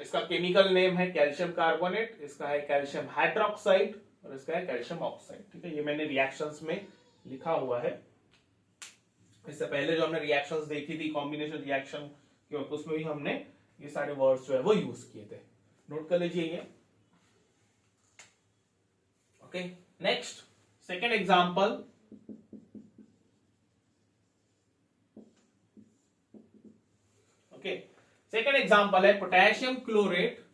इसका केमिकल नेम है कैल्शियम कार्बोनेट, इसका है कैल्शियम हाइड्रोक्साइड, और इसका है कैल्शियम ऑक्साइड. ठीक है, ये मैंने रिएक्शंस में लिखा हुआ है. इससे पहले जो हमने रिएक्शंस देखी थी कॉम्बिनेशन रिएक्शन की, उसमें भी हमने ये सारे वर्ड्स जो है वो यूज किए थे. नोट कर लीजिए ये. Okay, next second example. Okay, second example है potassium chlorate.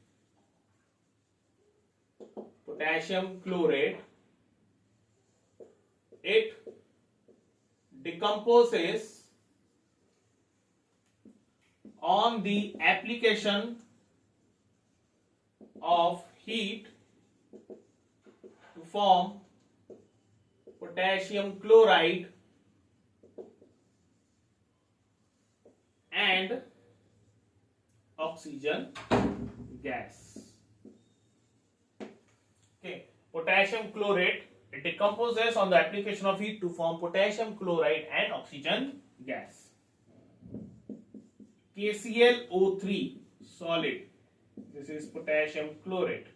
it decomposes on the application of heat to form potassium chloride and oxygen gas. Okay, potassium chlorate, It decomposes on the application of heat to form potassium chloride and oxygen gas. KClO3 solid. This is potassium chlorate.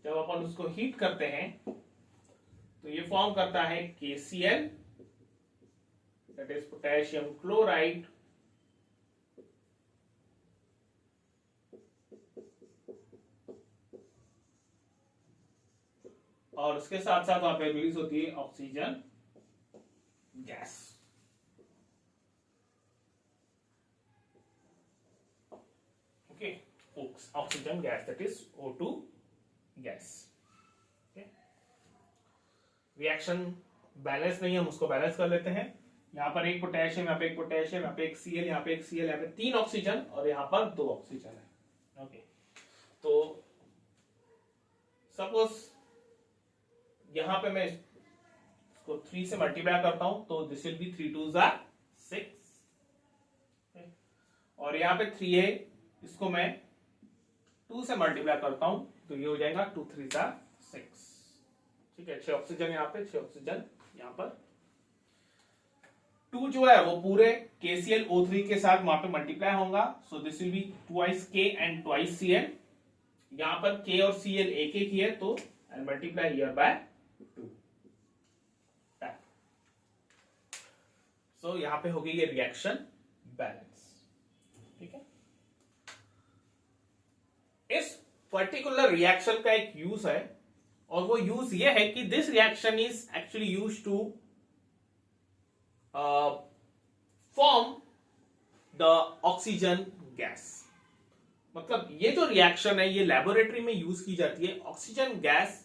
जब अपन उसको heat करते हैं तो ये form करता है KCl, that is potassium chloride, और उसके साथ साथ वहां पे रिलीज होती है oxygen gas. Okay, oxygen gas, that is O2 gas. Reaction balance नहीं है, हम उसको बैलेंस कर लेते हैं. यहाँ पर एक पोटेशियम, यहाँ पे एक पोटेशियम, यहाँ पे एक Cl, यहाँ पे एक Cl, यहाँ पे 3 ऑक्सीजन और यहाँ पर 2 ऑक्सीजन है. ओके, तो सपोज यहाँ पे मैं इसको 3 से मल्टीप्लाई करता हूं तो this will B 3 2s are 6, और यहाँ पे 3 है, इसको मैं 2 से मल्टीप्लाई करता हूं तो ये हो जाएगा 2 3s are 6. ठीक है, 6 ऑक्सीजन यहाँ पे, 6 ऑक्सीजन यहाँ पर. 2 जो है वो पूरे KClO3 के साथ वहां पे मल्टीप्लाई होगा, so this will be twice K and twice Cl. यहाँ पर K और Cl एक एक ही है तो आई मल्टीप्लाई हियर बाय 2. सो यहाँ पे हो गई ये रिएक्शन बैलेंस. ठीक है, इस पर्टिकुलर रिएक्शन का एक यूज है, और वो यूज ये है कि this reaction is actually use to form the oxygen gas. मतलब ये जो रिएक्शन है ये लेबोरेटरी में यूज की जाती है ऑक्सीजन गैस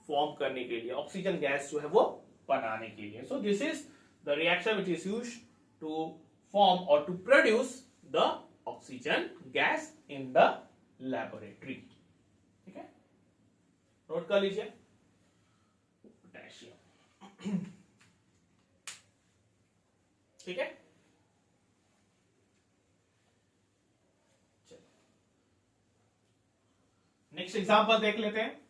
फॉर्म करने के लिए, ऑक्सीजन गैस जो है वो बनाने के लिए. So this is the reaction which is used to form or to produce the oxygen gas in the laboratory. ठीक है, नोट कर लीजिए. पोटेशियम. ठीक है, नेक्स्ट एग्जांपल देख लेते हैं.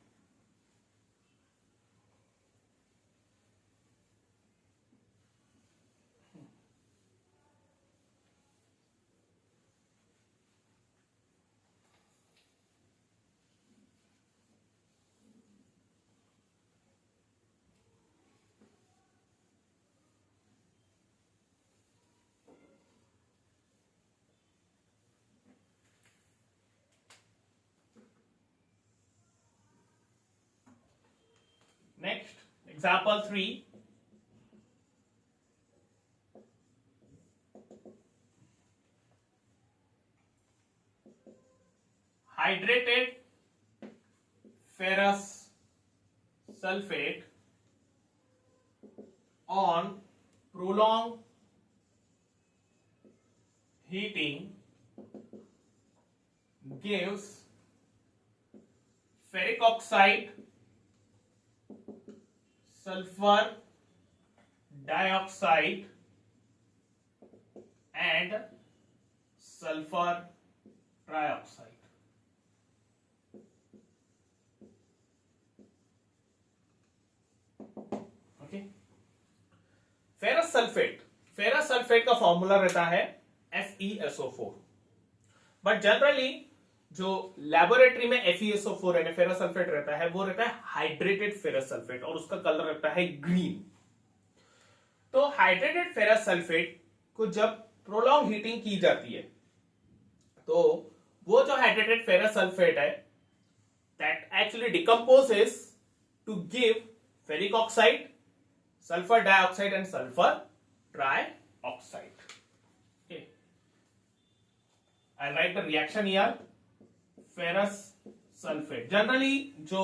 Next, example 3. Hydrated ferrous sulfate on prolonged heating gives ferric oxide, sulfur dioxide and sulfur trioxide. Okay, ferrous sulphate का फॉर्मूला रहता है FeSO4, बट जनरली जो लेबोरेटरी में FeSO4 यानी फेरस सल्फेट रहता है वो रहता है हाइड्रेटेड फेरस सल्फेट, और उसका कलर रहता है ग्रीन. तो हाइड्रेटेड फेरस सल्फेट को जब प्रोलॉन्ग हीटिंग की जाती है तो वो जो हाइड्रेटेड फेरस सल्फेट है that actually decomposes to give ferric oxide, sulphur dioxide and sulphur trioxide. Okay, I write the reaction here. Ferrous sulphate, generally जो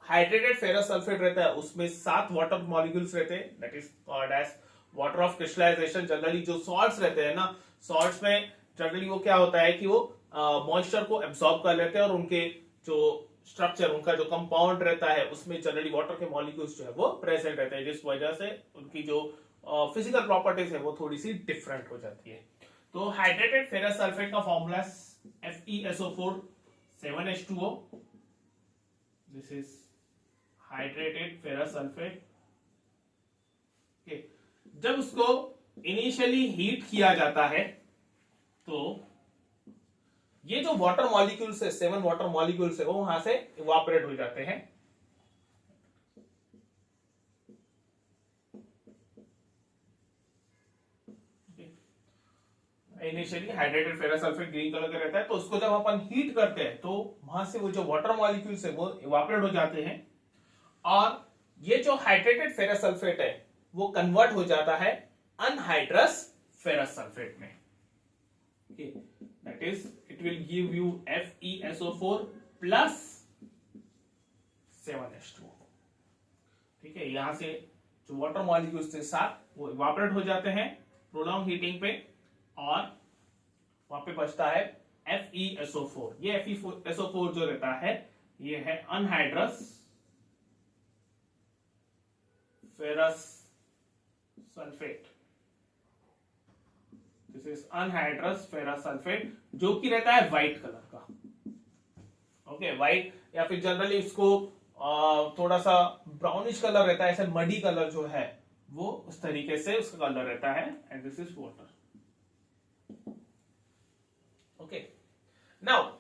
हाइड्रेटेड फेरस सल्फेट रहता है उसमें 7 वाटर मॉलिक्यूल्स रहते हैं, that is called as water of crystallisation. Generally जो salts रहते हैं ना, सॉल्ट्स में जनरली वो क्या होता है कि वो मॉइस्चर को एब्सॉर्ब कर लेते हैं और उनके जो स्ट्रक्चर, उनका जो कंपाउंड रहता है उसमें जनरली वाटर के मॉलिक्यूल्स जो है वो प्रेजेंट रहते हैं, जिस वजह से उनकी जो फिजिकल प्रॉपर्टीज है वो थोड़ी सी डिफरेंट हो जाती है. तो हाइड्रेटेड फेरस सल्फेट का formula FeSO4 7H2O, this is hydrated ferrous sulfate. जब उसको इनिशियली हीट किया जाता है तो ये जो वाटर मॉलिक्यूल्स है, 7 वाटर मॉलिक्यूल्स है, वो वहां से इवापोरेट हो जाते हैं। Initially hydrated ferrous sulphate green colour का रहता है, तो उसको जब अपन हीट करते हैं तो वहां से वो जो वाटर मॉलिक्यूल्स है वो इवापोरेट हो जाते हैं, और ये जो हाइड्रेटेड फेरस सल्फेट है वो कन्वर्ट हो जाता है अनहाइड्रस फेरस सल्फेट में। That is it will give you FeSO4 plus 7H2O। ठीक है, यहां से जो वाटर मॉलिक्यूल्स थे साथ वो इवापोरेट हो जाते हैं प्रोलॉन्ग हीटिंग पे, और वहां पे बचता है FeSO4। ये FeSO4 जो रहता है ये है anhydrous ferrous sulphate. This is anhydrous ferrous sulphate, जो कि रहता है व्हाइट कलर का। ओके, व्हाइट, या फिर जनरली इसको थोड़ा सा ब्राउनिश कलर रहता है, ऐसे मडी कलर जो है वो उस तरीके से उसका कलर रहता है, and this is water. Okay, now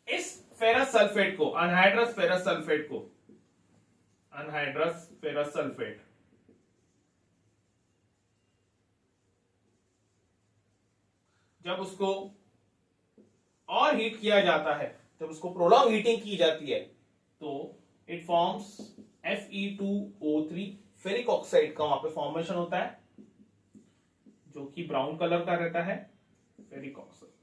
इस फेरस सल्फेट को, अनहाइड्रस फेरस सल्फेट को, अनहाइड्रस फेरस सल्फेट जब उसको और हीट किया जाता है, जब उसको प्रोलॉन्ग हीटिंग की जाती है, तो it forms Fe2O3, ferric oxide का वहां पे फॉर्मेशन होता है, जो कि ब्राउन कलर का रहता है, फेरिक ऑक्साइड।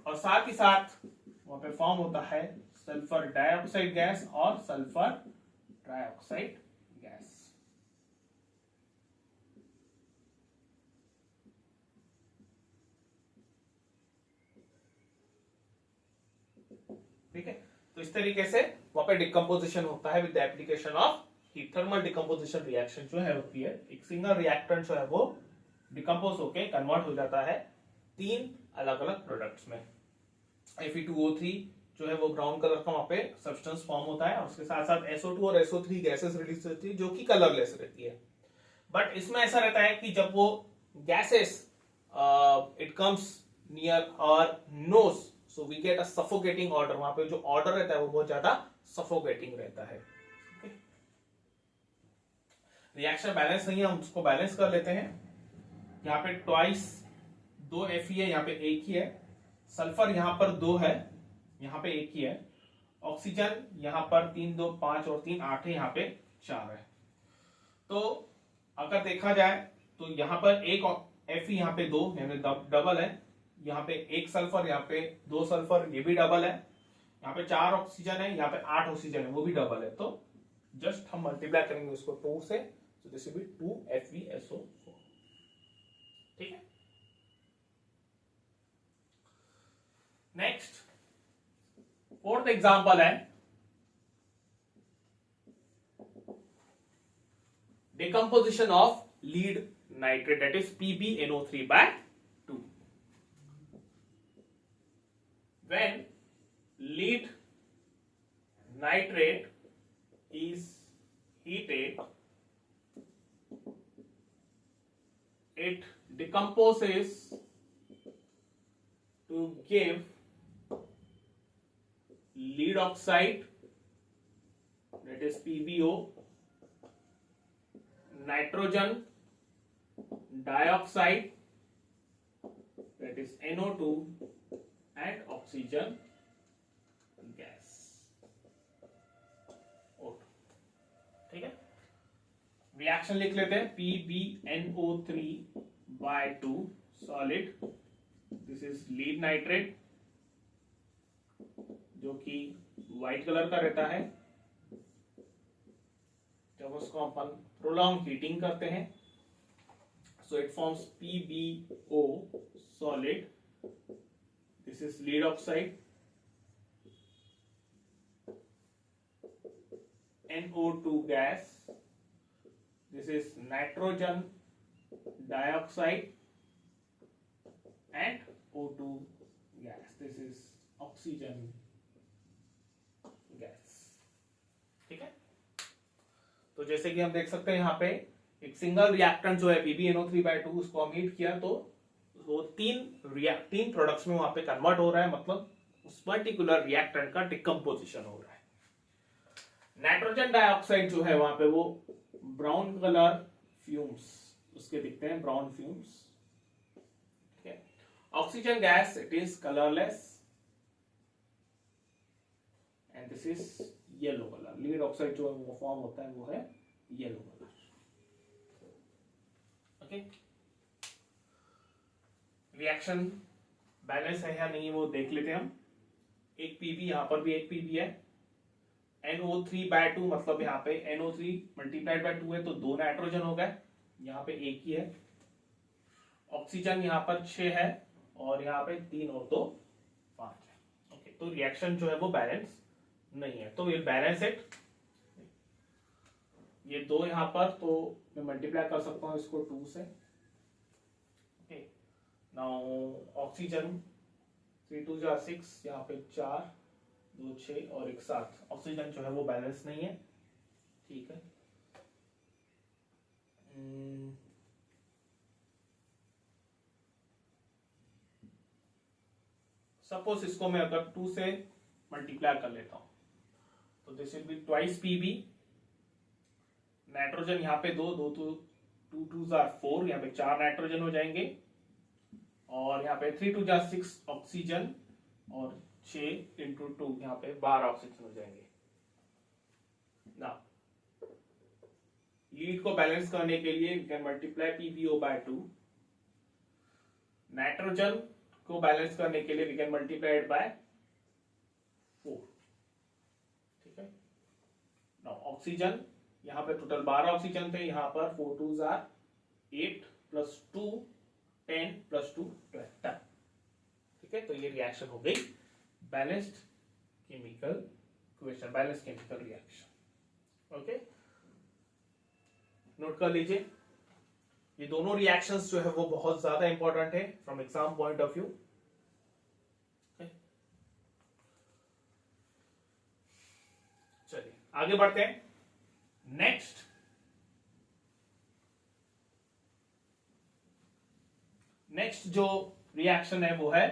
और साथ ही साथ वहां पे फॉर्म होता है सल्फर डाइऑक्साइड गैस और सल्फर ट्राइऑक्साइड गैस। ठीक है, तो इस तरीके से वहां पे डिकम्पोजिशन होता है with the application of heat. Thermal decomposition reaction जो है होती है, एक सिंगल रिएक्टेंट जो है वो डिकम्पोज होके कन्वर्ट हो जाता है 3 अलग अलग प्रोडक्ट्स में। Fe2O3 जो है वो ब्राउन कलर का वहां पे सब्सटेंस फॉर्म होता है, और उसके साथ साथ SO2 और SO3 गैसेस रिलीज होती है जो कि कलरलेस रहती है। बट इसमें ऐसा रहता है कि जब वो gases it comes near our nose, so we get a suffocating order. वहां पे जो ऑर्डर रहता है वो बहुत ज्यादा सफोकेटिंग रहता है। रिएक्शन बैलेंस नहीं है, हम उसको बैलेंस कर लेते हैं। यहाँ पे ट्वाइस 2 Fe है, यहाँ पे एक ही है। सल्फर यहाँ पर 2 है, यहाँ पे एक ही है। ऑक्सीजन यहाँ पर 3 2 5 और 3 8 है, यहाँ पे 4 है। तो अगर देखा जाए तो यहाँ पर एक Fe यहाँ पे 2 यानी डबल है, यहाँ पे एक सल्फर, यहाँ पे 2 सल्फर, ये भी डबल है। यहाँ पे 4 ऑक्सीजन है, यहाँ पे 8 ऑक्सीजन है, वो भी डबल है। तो जस्ट हम मल्टीप्लाई करेंगे उसको 2 से, तो दिस विल बी 2 FeSO4। ठीक है, नेक्स्ट फोर्थ एग्जांपल है decomposition of lead nitrate, that is PbNO3/2। when lead nitrate is heated, it decomposes to give lead oxide, that is PbO, nitrogen dioxide, that is NO2, and oxygen gas, O2। ठीक है, reaction लिख लेते हैं। PbNO3/2 solid, this is lead nitrate जो कि white colour का रहता है। जब उसको अपन प्रोलॉन्ग हीटिंग करते हैं, so it forms PbO solid, this is lead oxide, NO2 gas, this is nitrogen dioxide and O2 gas. This is oxygen gas. ठीक है, तो जैसे कि हम देख सकते हैं यहाँ पे एक सिंगल रिएक्टेंट जो है PbNO3/2 उसको हम हीट किया तो वो तीन प्रोडक्ट्स में वहां पे कन्वर्ट हो रहा है, मतलब उस पर्टिकुलर रिएक्टेंट का डिकम्पोजिशन हो रहा है. नाइट्रोजन डाइऑक्साइड जो है वहां पे वो ब्राउन कलर फ्यूम्स उसके दिखते हैं, ब्राउन फ्यूम्स. ठीक है, oxygen gas it is colourless and this is yellow colour. Lead oxide जो है वो फॉर्म होता है वो है yellow colour. Okay, reaction balance है या नहीं वो देख लेते हैं हम. एक पीबी, यहां पर भी एक पीबी है. NO3/2 मतलब यहाँ पे NO3 मल्टीप्लाइड बाय 2 है तो 2 नाइट्रोजन हो गए, यहाँ पे एक ही है. ऑक्सीजन यहाँ पर 6 है और यहाँ पे 3 और 2 5 है. ओके, तो रिएक्शन जो है वो बैलेंस नहीं है, तो विल बैलेंस इट. ये 2 यहाँ पर तो मैं मल्टीप्लाई कर सकता हूँ इसको 2 से. ओके, नाउ ऑक्सीजन 3 2 जा 6, यहाँ पे 4 2 6 और एक 7. ऑक्सीजन जो है वो बैलेंस नहीं है. ठीक है, सपोज इसको मैं अगर 2 से मल्टीप्लाई कर लेता हूं तो this will be twice PB. Nitrogen यहाँ पे 2 2 2 2 2 4, यहाँ पे 4 नाइट्रोजन हो जाएंगे और यहाँ पे 3 2 6 ऑक्सीजन और 6 इंटू 2 यहाँ पे 12 ऑक्सीजन हो जाएंगे. ना लीड को बैलेंस करने के लिए we can multiply PbO by 2. Nitrogen को बैलेंस करने के लिए we can multiply it by 4. ठीक है, नाउ ऑक्सीजन यहाँ पे टोटल 12 ऑक्सीजन थे, यहाँ पर 4 2 8 प्लस 2 10 प्लस 2 12. ठीक है, तो ये रिएक्शन हो गई balanced chemical equation, balanced chemical reaction. Okay, note कर लीजिए ये दोनों रिएक्शंस जो है वो बहुत ज्यादा इंपॉर्टेंट है from exam point of view. चलिए आगे बढ़ते हैं. नेक्स्ट जो रिएक्शन है वो है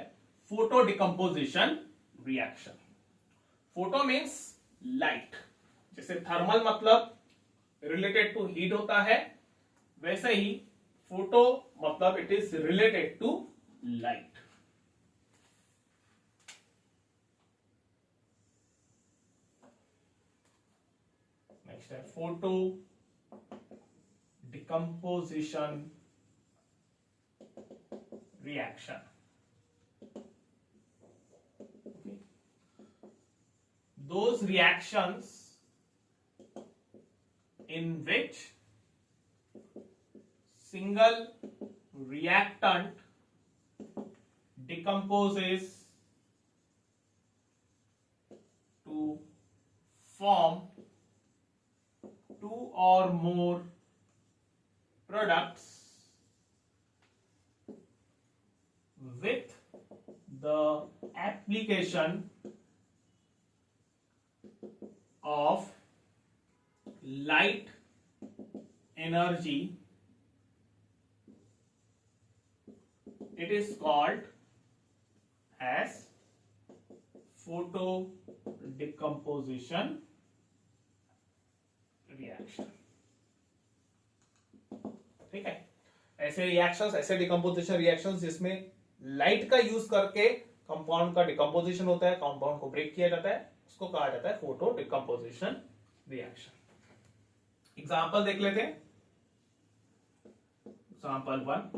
photo decomposition reaction. Photo means light. जैसे थर्मल मतलब रिलेटेड टू हीट होता है, वैसे ही फोटो मतलब it is related to light. Next है photo decomposition reaction. Okay. Those reactions in which single reactant decomposes to form 2 or more products with the application of light energy, it is called as photo decomposition reaction. ठीक है, ऐसे reactions, ऐसे decomposition reactions जिसमें light का use करके compound का decomposition होता है, कंपाउंड को ब्रेक किया जाता है, उसको कहा जाता है फोटो डिकम्पोजिशन रिएक्शन. एग्जांपल देख लेते हैं. Example 1,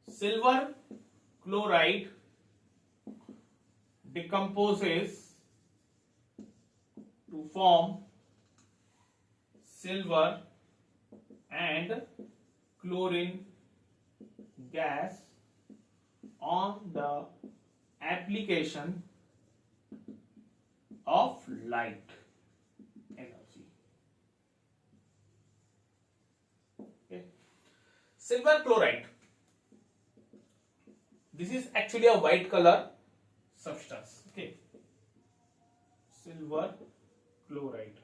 silver chloride decomposes to form silver and chlorine gas on the application of light energy. Okay. silver chloride. This is actually a white color substance. Okay, silver chloride.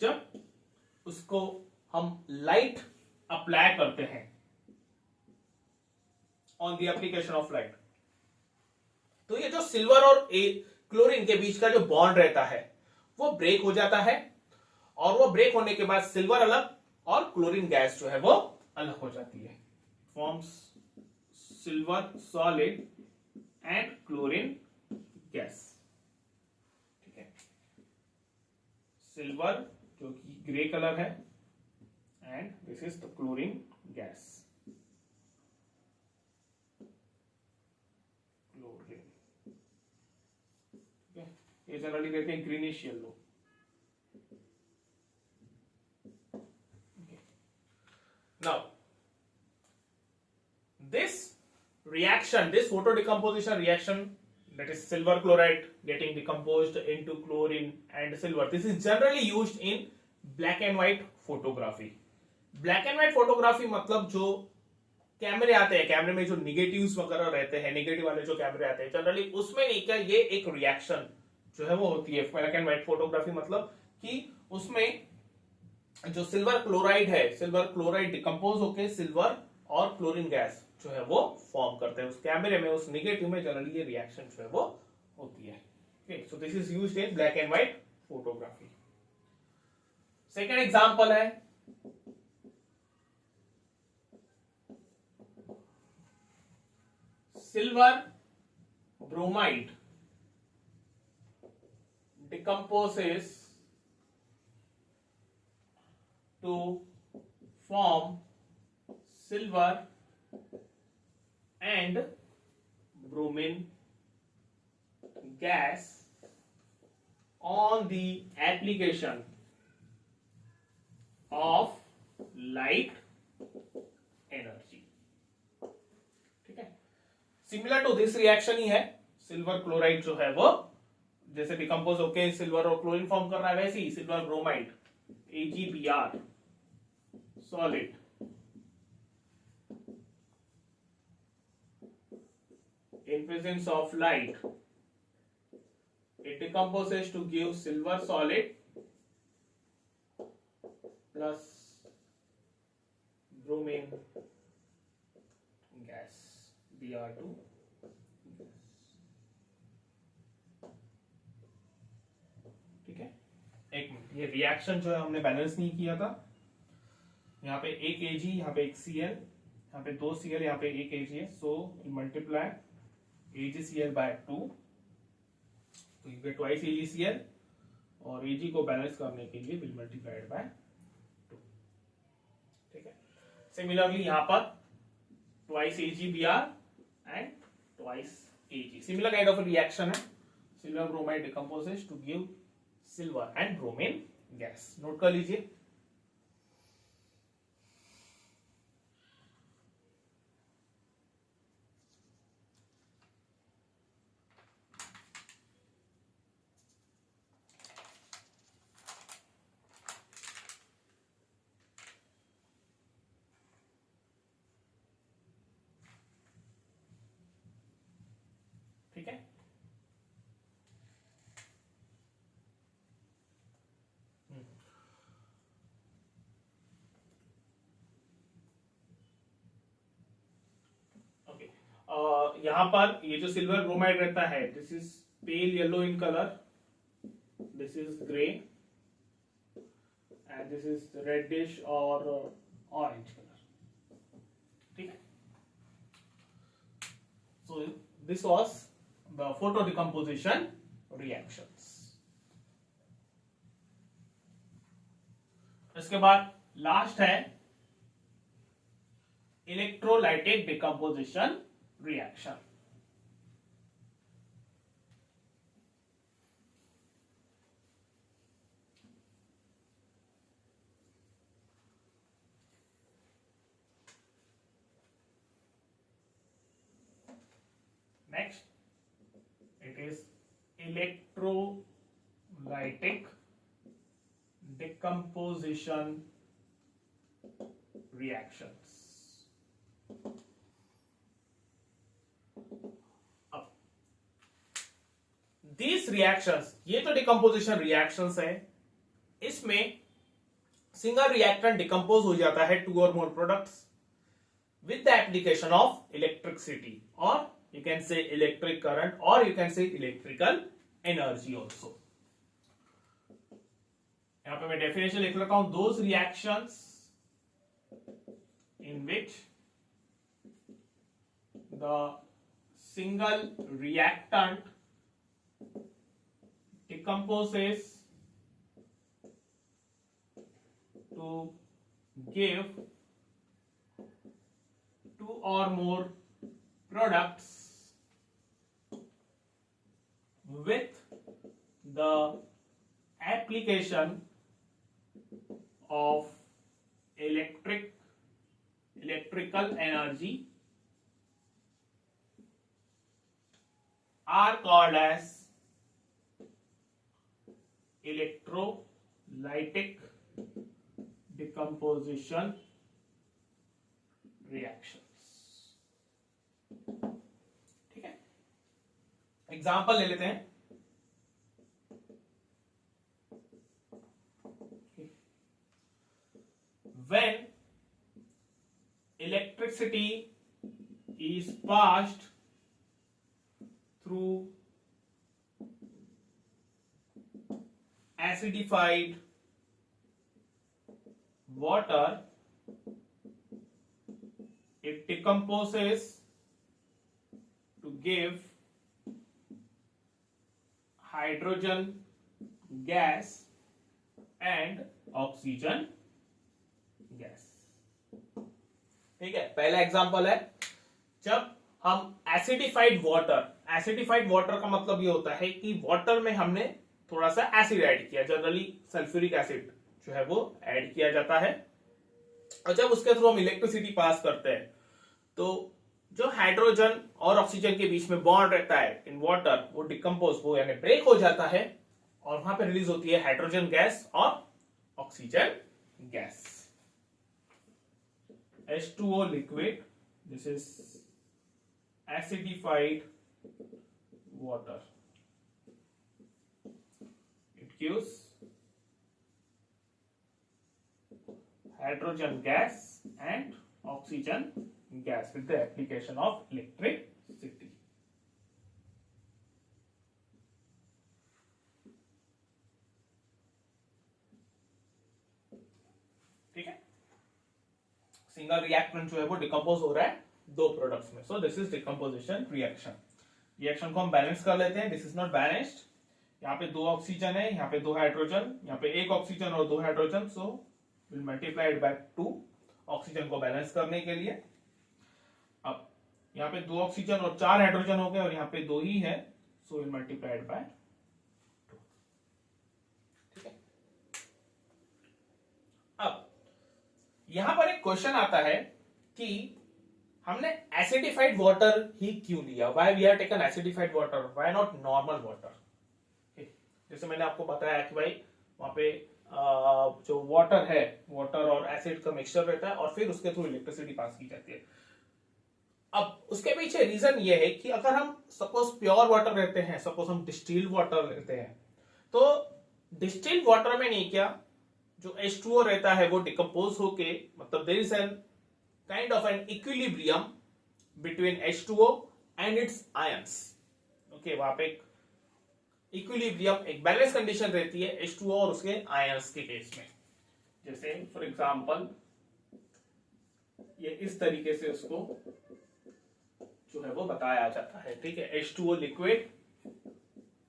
जब उसको हम light apply करते हैं, on the application of light, तो ये जो silver और chlorine के बीच का जो बॉन्ड रहता है वो ब्रेक हो जाता है, और वो ब्रेक होने के बाद सिल्वर अलग और क्लोरीन गैस जो है वो अलग हो जाती है. Forms silver solid and chlorine gas. ठीक है, सिल्वर जो कि ग्रे कलर है and this is the chlorine gas. Chlorine, ठीक है, ये जनरली रहते हैं greenish yellow. Now, this reaction, this photo decomposition reaction, that is silver chloride getting decomposed into chlorine and silver, this is generally used in black and white photography. Black and white photography मतलब जो कैमरे आते हैं, कैमरे में जो negatives वगैरह रहते हैं, निगेटिव वाले जो कैमरे आते हैं जनरली, उसमें नहीं क्या, ये एक रिएक्शन जो है वो होती है. ब्लैक एंड व्हाइट फोटोग्राफी मतलब कि उसमें जो सिल्वर क्लोराइड है, सिल्वर क्लोराइड डिकम्पोज होकर सिल्वर और क्लोरीन गैस जो है वो फॉर्म करते हैं उस कैमरे में, उस निगेटिव में जनरली ये रिएक्शन जो है वो होती है. Okay, so this is used in black and white photography. Second example है silver bromide decomposes to form silver and bromine gas on the application of light energy. ठीक है, सिमिलर टू दिस रिएक्शन ही है. Silver chloride जो है वो जैसे decompose होके silver और क्लोरीन फॉर्म कर रहा है, वैसे ही silver bromide AgBr solid in presence of light, it decomposes to give silver solid plus bromine gas Br2. ठीक है, एक मिनट, ये रिएक्शन जो है हमने बैलेंस नहीं किया था. यहाँ पे एक Ag, यहाँ पे एक Cl, यहाँ पे 2 Cl, यहाँ पे एक Ag है. सो मल्टीप्लाई AgCl by 2, तो ये ट्वाइस AgCl, और Ag को बैलेंस करने के लिए विल मल्टीप्लाइड बाय 2. ठीक है, सिमिलरली यहाँ पर twice AgBr and twice Ag, similar kind of reaction है. Silver bromide decomposes to give silver and bromine gas. Note कर लीजिए. ठीक है, यहां पर ये जो सिल्वर ब्रोमाइड रहता है, this is pale yellow in colour, this is grey and this is reddish और ऑरेंज कलर. ठीक है, so this was the photo decomposition reactions. इसके बाद लास्ट है electrolytic decomposition reaction. Next, it is electrolytic decomposition reactions. अब these reactions, ये तो decomposition reactions है, इसमें सिंगल रिएक्टेंट डिकम्पोज हो जाता है to or more products with the application of electricity, or you can say electric current, or you can say electrical energy also. यहां पे मैं डेफिनेशन लिख रखा हूं, those reactions in which the single reactant decomposes to give two or more products with the application of electrical energy are called as electrolytic decomposition reactions. ठीक है, example ले लेते हैं. When electricity is passed through acidified water, it decomposes to give hydrogen gas and oxygen gas. ठीक है, पहला example है, जब हम एसिडिफाइड वाटर का मतलब ये होता है कि वाटर में हमने थोड़ा सा एसिड ऐड किया, जनरली सल्फ्यूरिक एसिड जो है वो ऐड किया जाता है, और जब उसके थ्रू हम इलेक्ट्रिसिटी पास करते हैं तो जो हाइड्रोजन और ऑक्सीजन के बीच में बॉन्ड रहता है इन वाटर, वो डिकम्पोज, वो यानी ब्रेक हो जाता है, और वहां पे रिलीज होती है हाइड्रोजन गैस और oxygen gas. H2O liquid, this is acidified water. It gives hydrogen gas and oxygen gas with the application of electricity. ठीक है, सिंगल रिएक्टेंट जो है वो डिकम्पोज हो रहा है दो प्रोडक्ट्स में. सो this is decomposition reaction. Reaction को हम बैलेंस कर लेते हैं. This is not balanced. यहाँ पे दो ऑक्सीजन है, यहाँ पे दो हाइड्रोजन, यहाँ पे एक ऑक्सीजन और दो hydrogen, so will multiplied by 2 oxygen को बैलेंस करने के लिए. अब यहाँ पे दो ऑक्सीजन और 4 हाइड्रोजन हो गए, और यहाँ पे 2 ही है, सो विल मल्टीप्लाइड बाय 2. ठीक है, अब यहां पर एक क्वेश्चन आता है कि हमने एसिडिफाइड वाटर ही क्यों लिया. Why we have taken acidified water, why not normal water. जैसे मैंने आपको बताया कि भाई वहां पे जो वाटर है, वाटर और एसिड का मिक्सचर रहता है, और फिर उसके थ्रू इलेक्ट्रिसिटी पास की जाती है. अब उसके पीछे रीजन ये है कि अगर हम सपोज प्योर वाटर रहते हैं, सपोज हम डिस्टिल्ड वाटर रहते हैं, तो डिस्टिल्ड वाटर में नहीं, क्या जो H2O रहता है वो डिकम्पोज होके, मतलब there is an kind of an equilibrium between H2O and its ions. Okay, वहां पे एक इक्विलिब्रियम, एक बैलेंस कंडीशन रहती है H2O और उसके आयंस के केस में. जैसे फॉर एग्जांपल ये इस तरीके से उसको जो है वो बताया जाता है. ठीक है, H2O लिक्विड,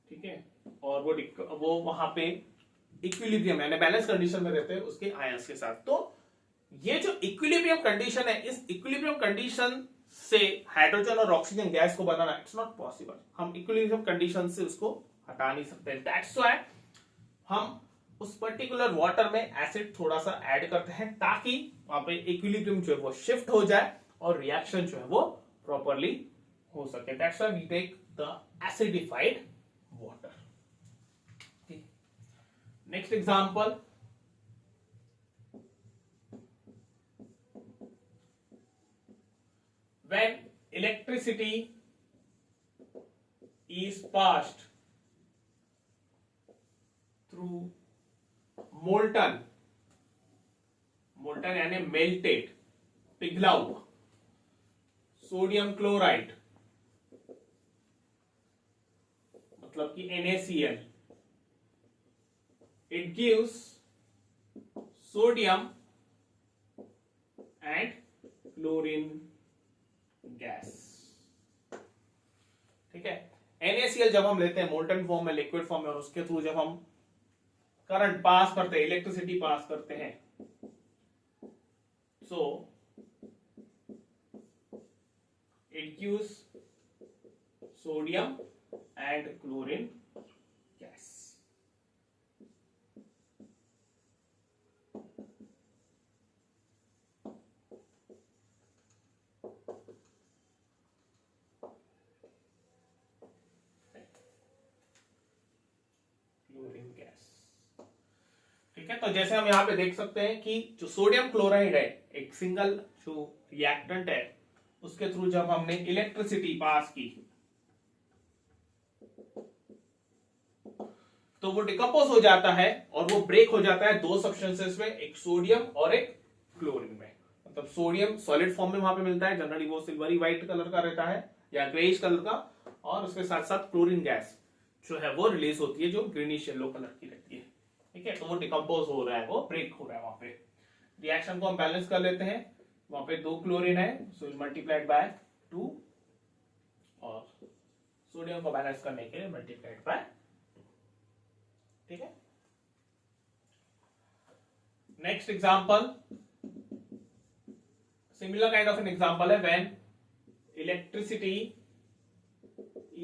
ठीक है, और वो वहां पे इक्विलिब्रियम यानी बैलेंस कंडीशन में रहते हैं उसके आयंस के साथ. तो ये जो इक्विलिब्रियम कंडीशन है, इस इक्विलिब्रियम कंडीशन से हाइड्रोजन और ऑक्सीजन गैस को बनाना इट्स नॉट पॉसिबल. हम इक्विलिब्रियम कंडीशन से उसको हटा नहीं सकते. दैट्स व्हाई हम उस पर्टिकुलर वाटर में एसिड थोड़ा सा ऐड करते हैं, ताकि वहां पे इक्विलिब्रियम जो है वो शिफ्ट हो जाए और रिएक्शन जो है वो प्रॉपरली हो सके. That's why we take the acidified water. Next example, when electricity is passed through molten यानी मेल्टेड, पिघला हुआ सोडियम क्लोराइड, मतलब कि NaCl, it gives sodium and chlorine gas. ठीक है, NaCl जब हम लेते हैं मोल्टन फॉर्म में, लिक्विड फॉर्म में, और उसके थ्रू जब हम करंट पास करते हैं, इलेक्ट्रिसिटी पास करते हैं, so it gives sodium and chlorine gas. Chlorine gas. ठीक है, तो जैसे हम यहां पे देख सकते हैं कि जो सोडियम क्लोराइड है, एक सिंगल जो रिएक्टेंट है, उसके थ्रू जब हमने इलेक्ट्रिसिटी पास की तो वो डिकम्पोज हो जाता है और वो ब्रेक हो जाता है दो सब्सटेंसेस में, एक सोडियम और एक क्लोरीन में। मतलब सोडियम सॉलिड फॉर्म में वहां पे मिलता है, जनरली वो सिल्वरी व्हाइट कलर का रहता है या ग्रेइश कलर का, और उसके साथ साथ क्लोरीन गैस जो है वो रिलीज होती है, जो ग्रीनिश येलो कलर की रहती है। ठीक है, तो वो डिकम्पोज हो रहा है, वो ब्रेक हो रहा है। वहां पे रिएक्शन को हम बैलेंस कर लेते हैं, वहां पे 2 क्लोरीन है, सो मल्टीप्लाइड बाय 2, और सोडियम को बैलेंस करने के लिए मल्टीप्लाइड बाय 2। ठीक है, next example, similar kind of an example है, when electricity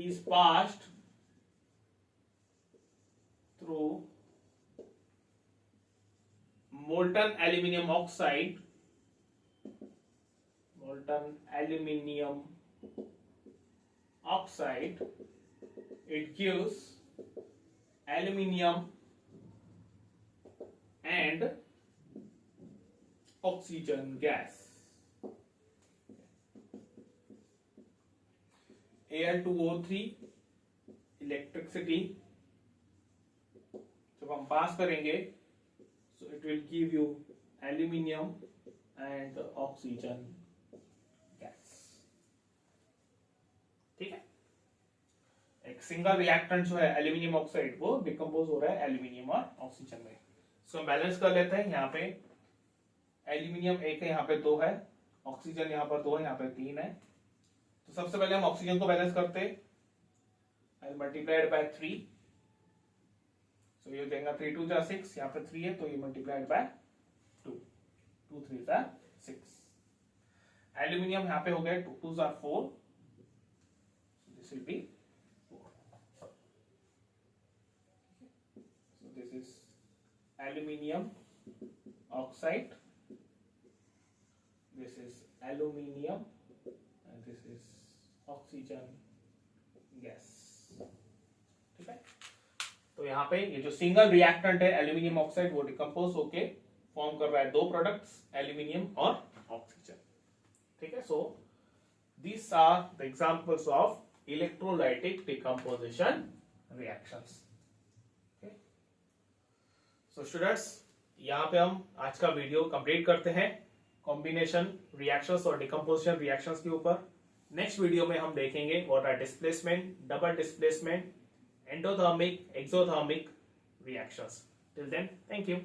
is passed through molten aluminum oxide, it gives aluminium and oxygen gas. Al2O3 electricity जब हम पास करेंगे, so it will give you aluminium and oxygen gas. ठीक है, एक single reactant जो है aluminium oxide, वो डिकम्पोज हो रहा है एल्यूमिनियम और ऑक्सीजन में। सो बैलेंस कर लेते हैं, यहाँ पे एल्यूमिनियम 1 है, यहाँ पे 2 है, ऑक्सीजन यहाँ पर 2 है, यहाँ पे 3 है। तो सबसे पहले हम ऑक्सीजन को बैलेंस करते हैं, आई मल्टीप्लाइड बाय 3, तो ये हो जाएगा 3 2 जा 6, यहाँ पे 3 है तो ये मल्टीप्लाइड बाय 2, 2 3 जा 6। एल्यूमिनियम यहाँ पे हो गया 2 2 जा 4, this will B 4। So this is aluminium oxide, this is aluminium and this is oxygen gas. ठीक है, तो यहाँ पे ये जो सिंगल रिएक्टेंट है एल्यूमिनियम ऑक्साइड, वो डिकम्पोज होके फॉर्म कर रहा है 2 प्रोडक्ट्स, एल्यूमिनियम और ऑक्सीजन। ठीक है, सो these are the examples of electrolytic decomposition reactions. Okay, so students, यहाँ पे हम आज का वीडियो कंप्लीट करते हैं कॉम्बिनेशन रिएक्शंस और डिकम्पोजिशन रिएक्शंस के ऊपर। नेक्स्ट वीडियो में हम देखेंगे what are displacement, double displacement, endothermic, exothermic reactions. Till then, thank you.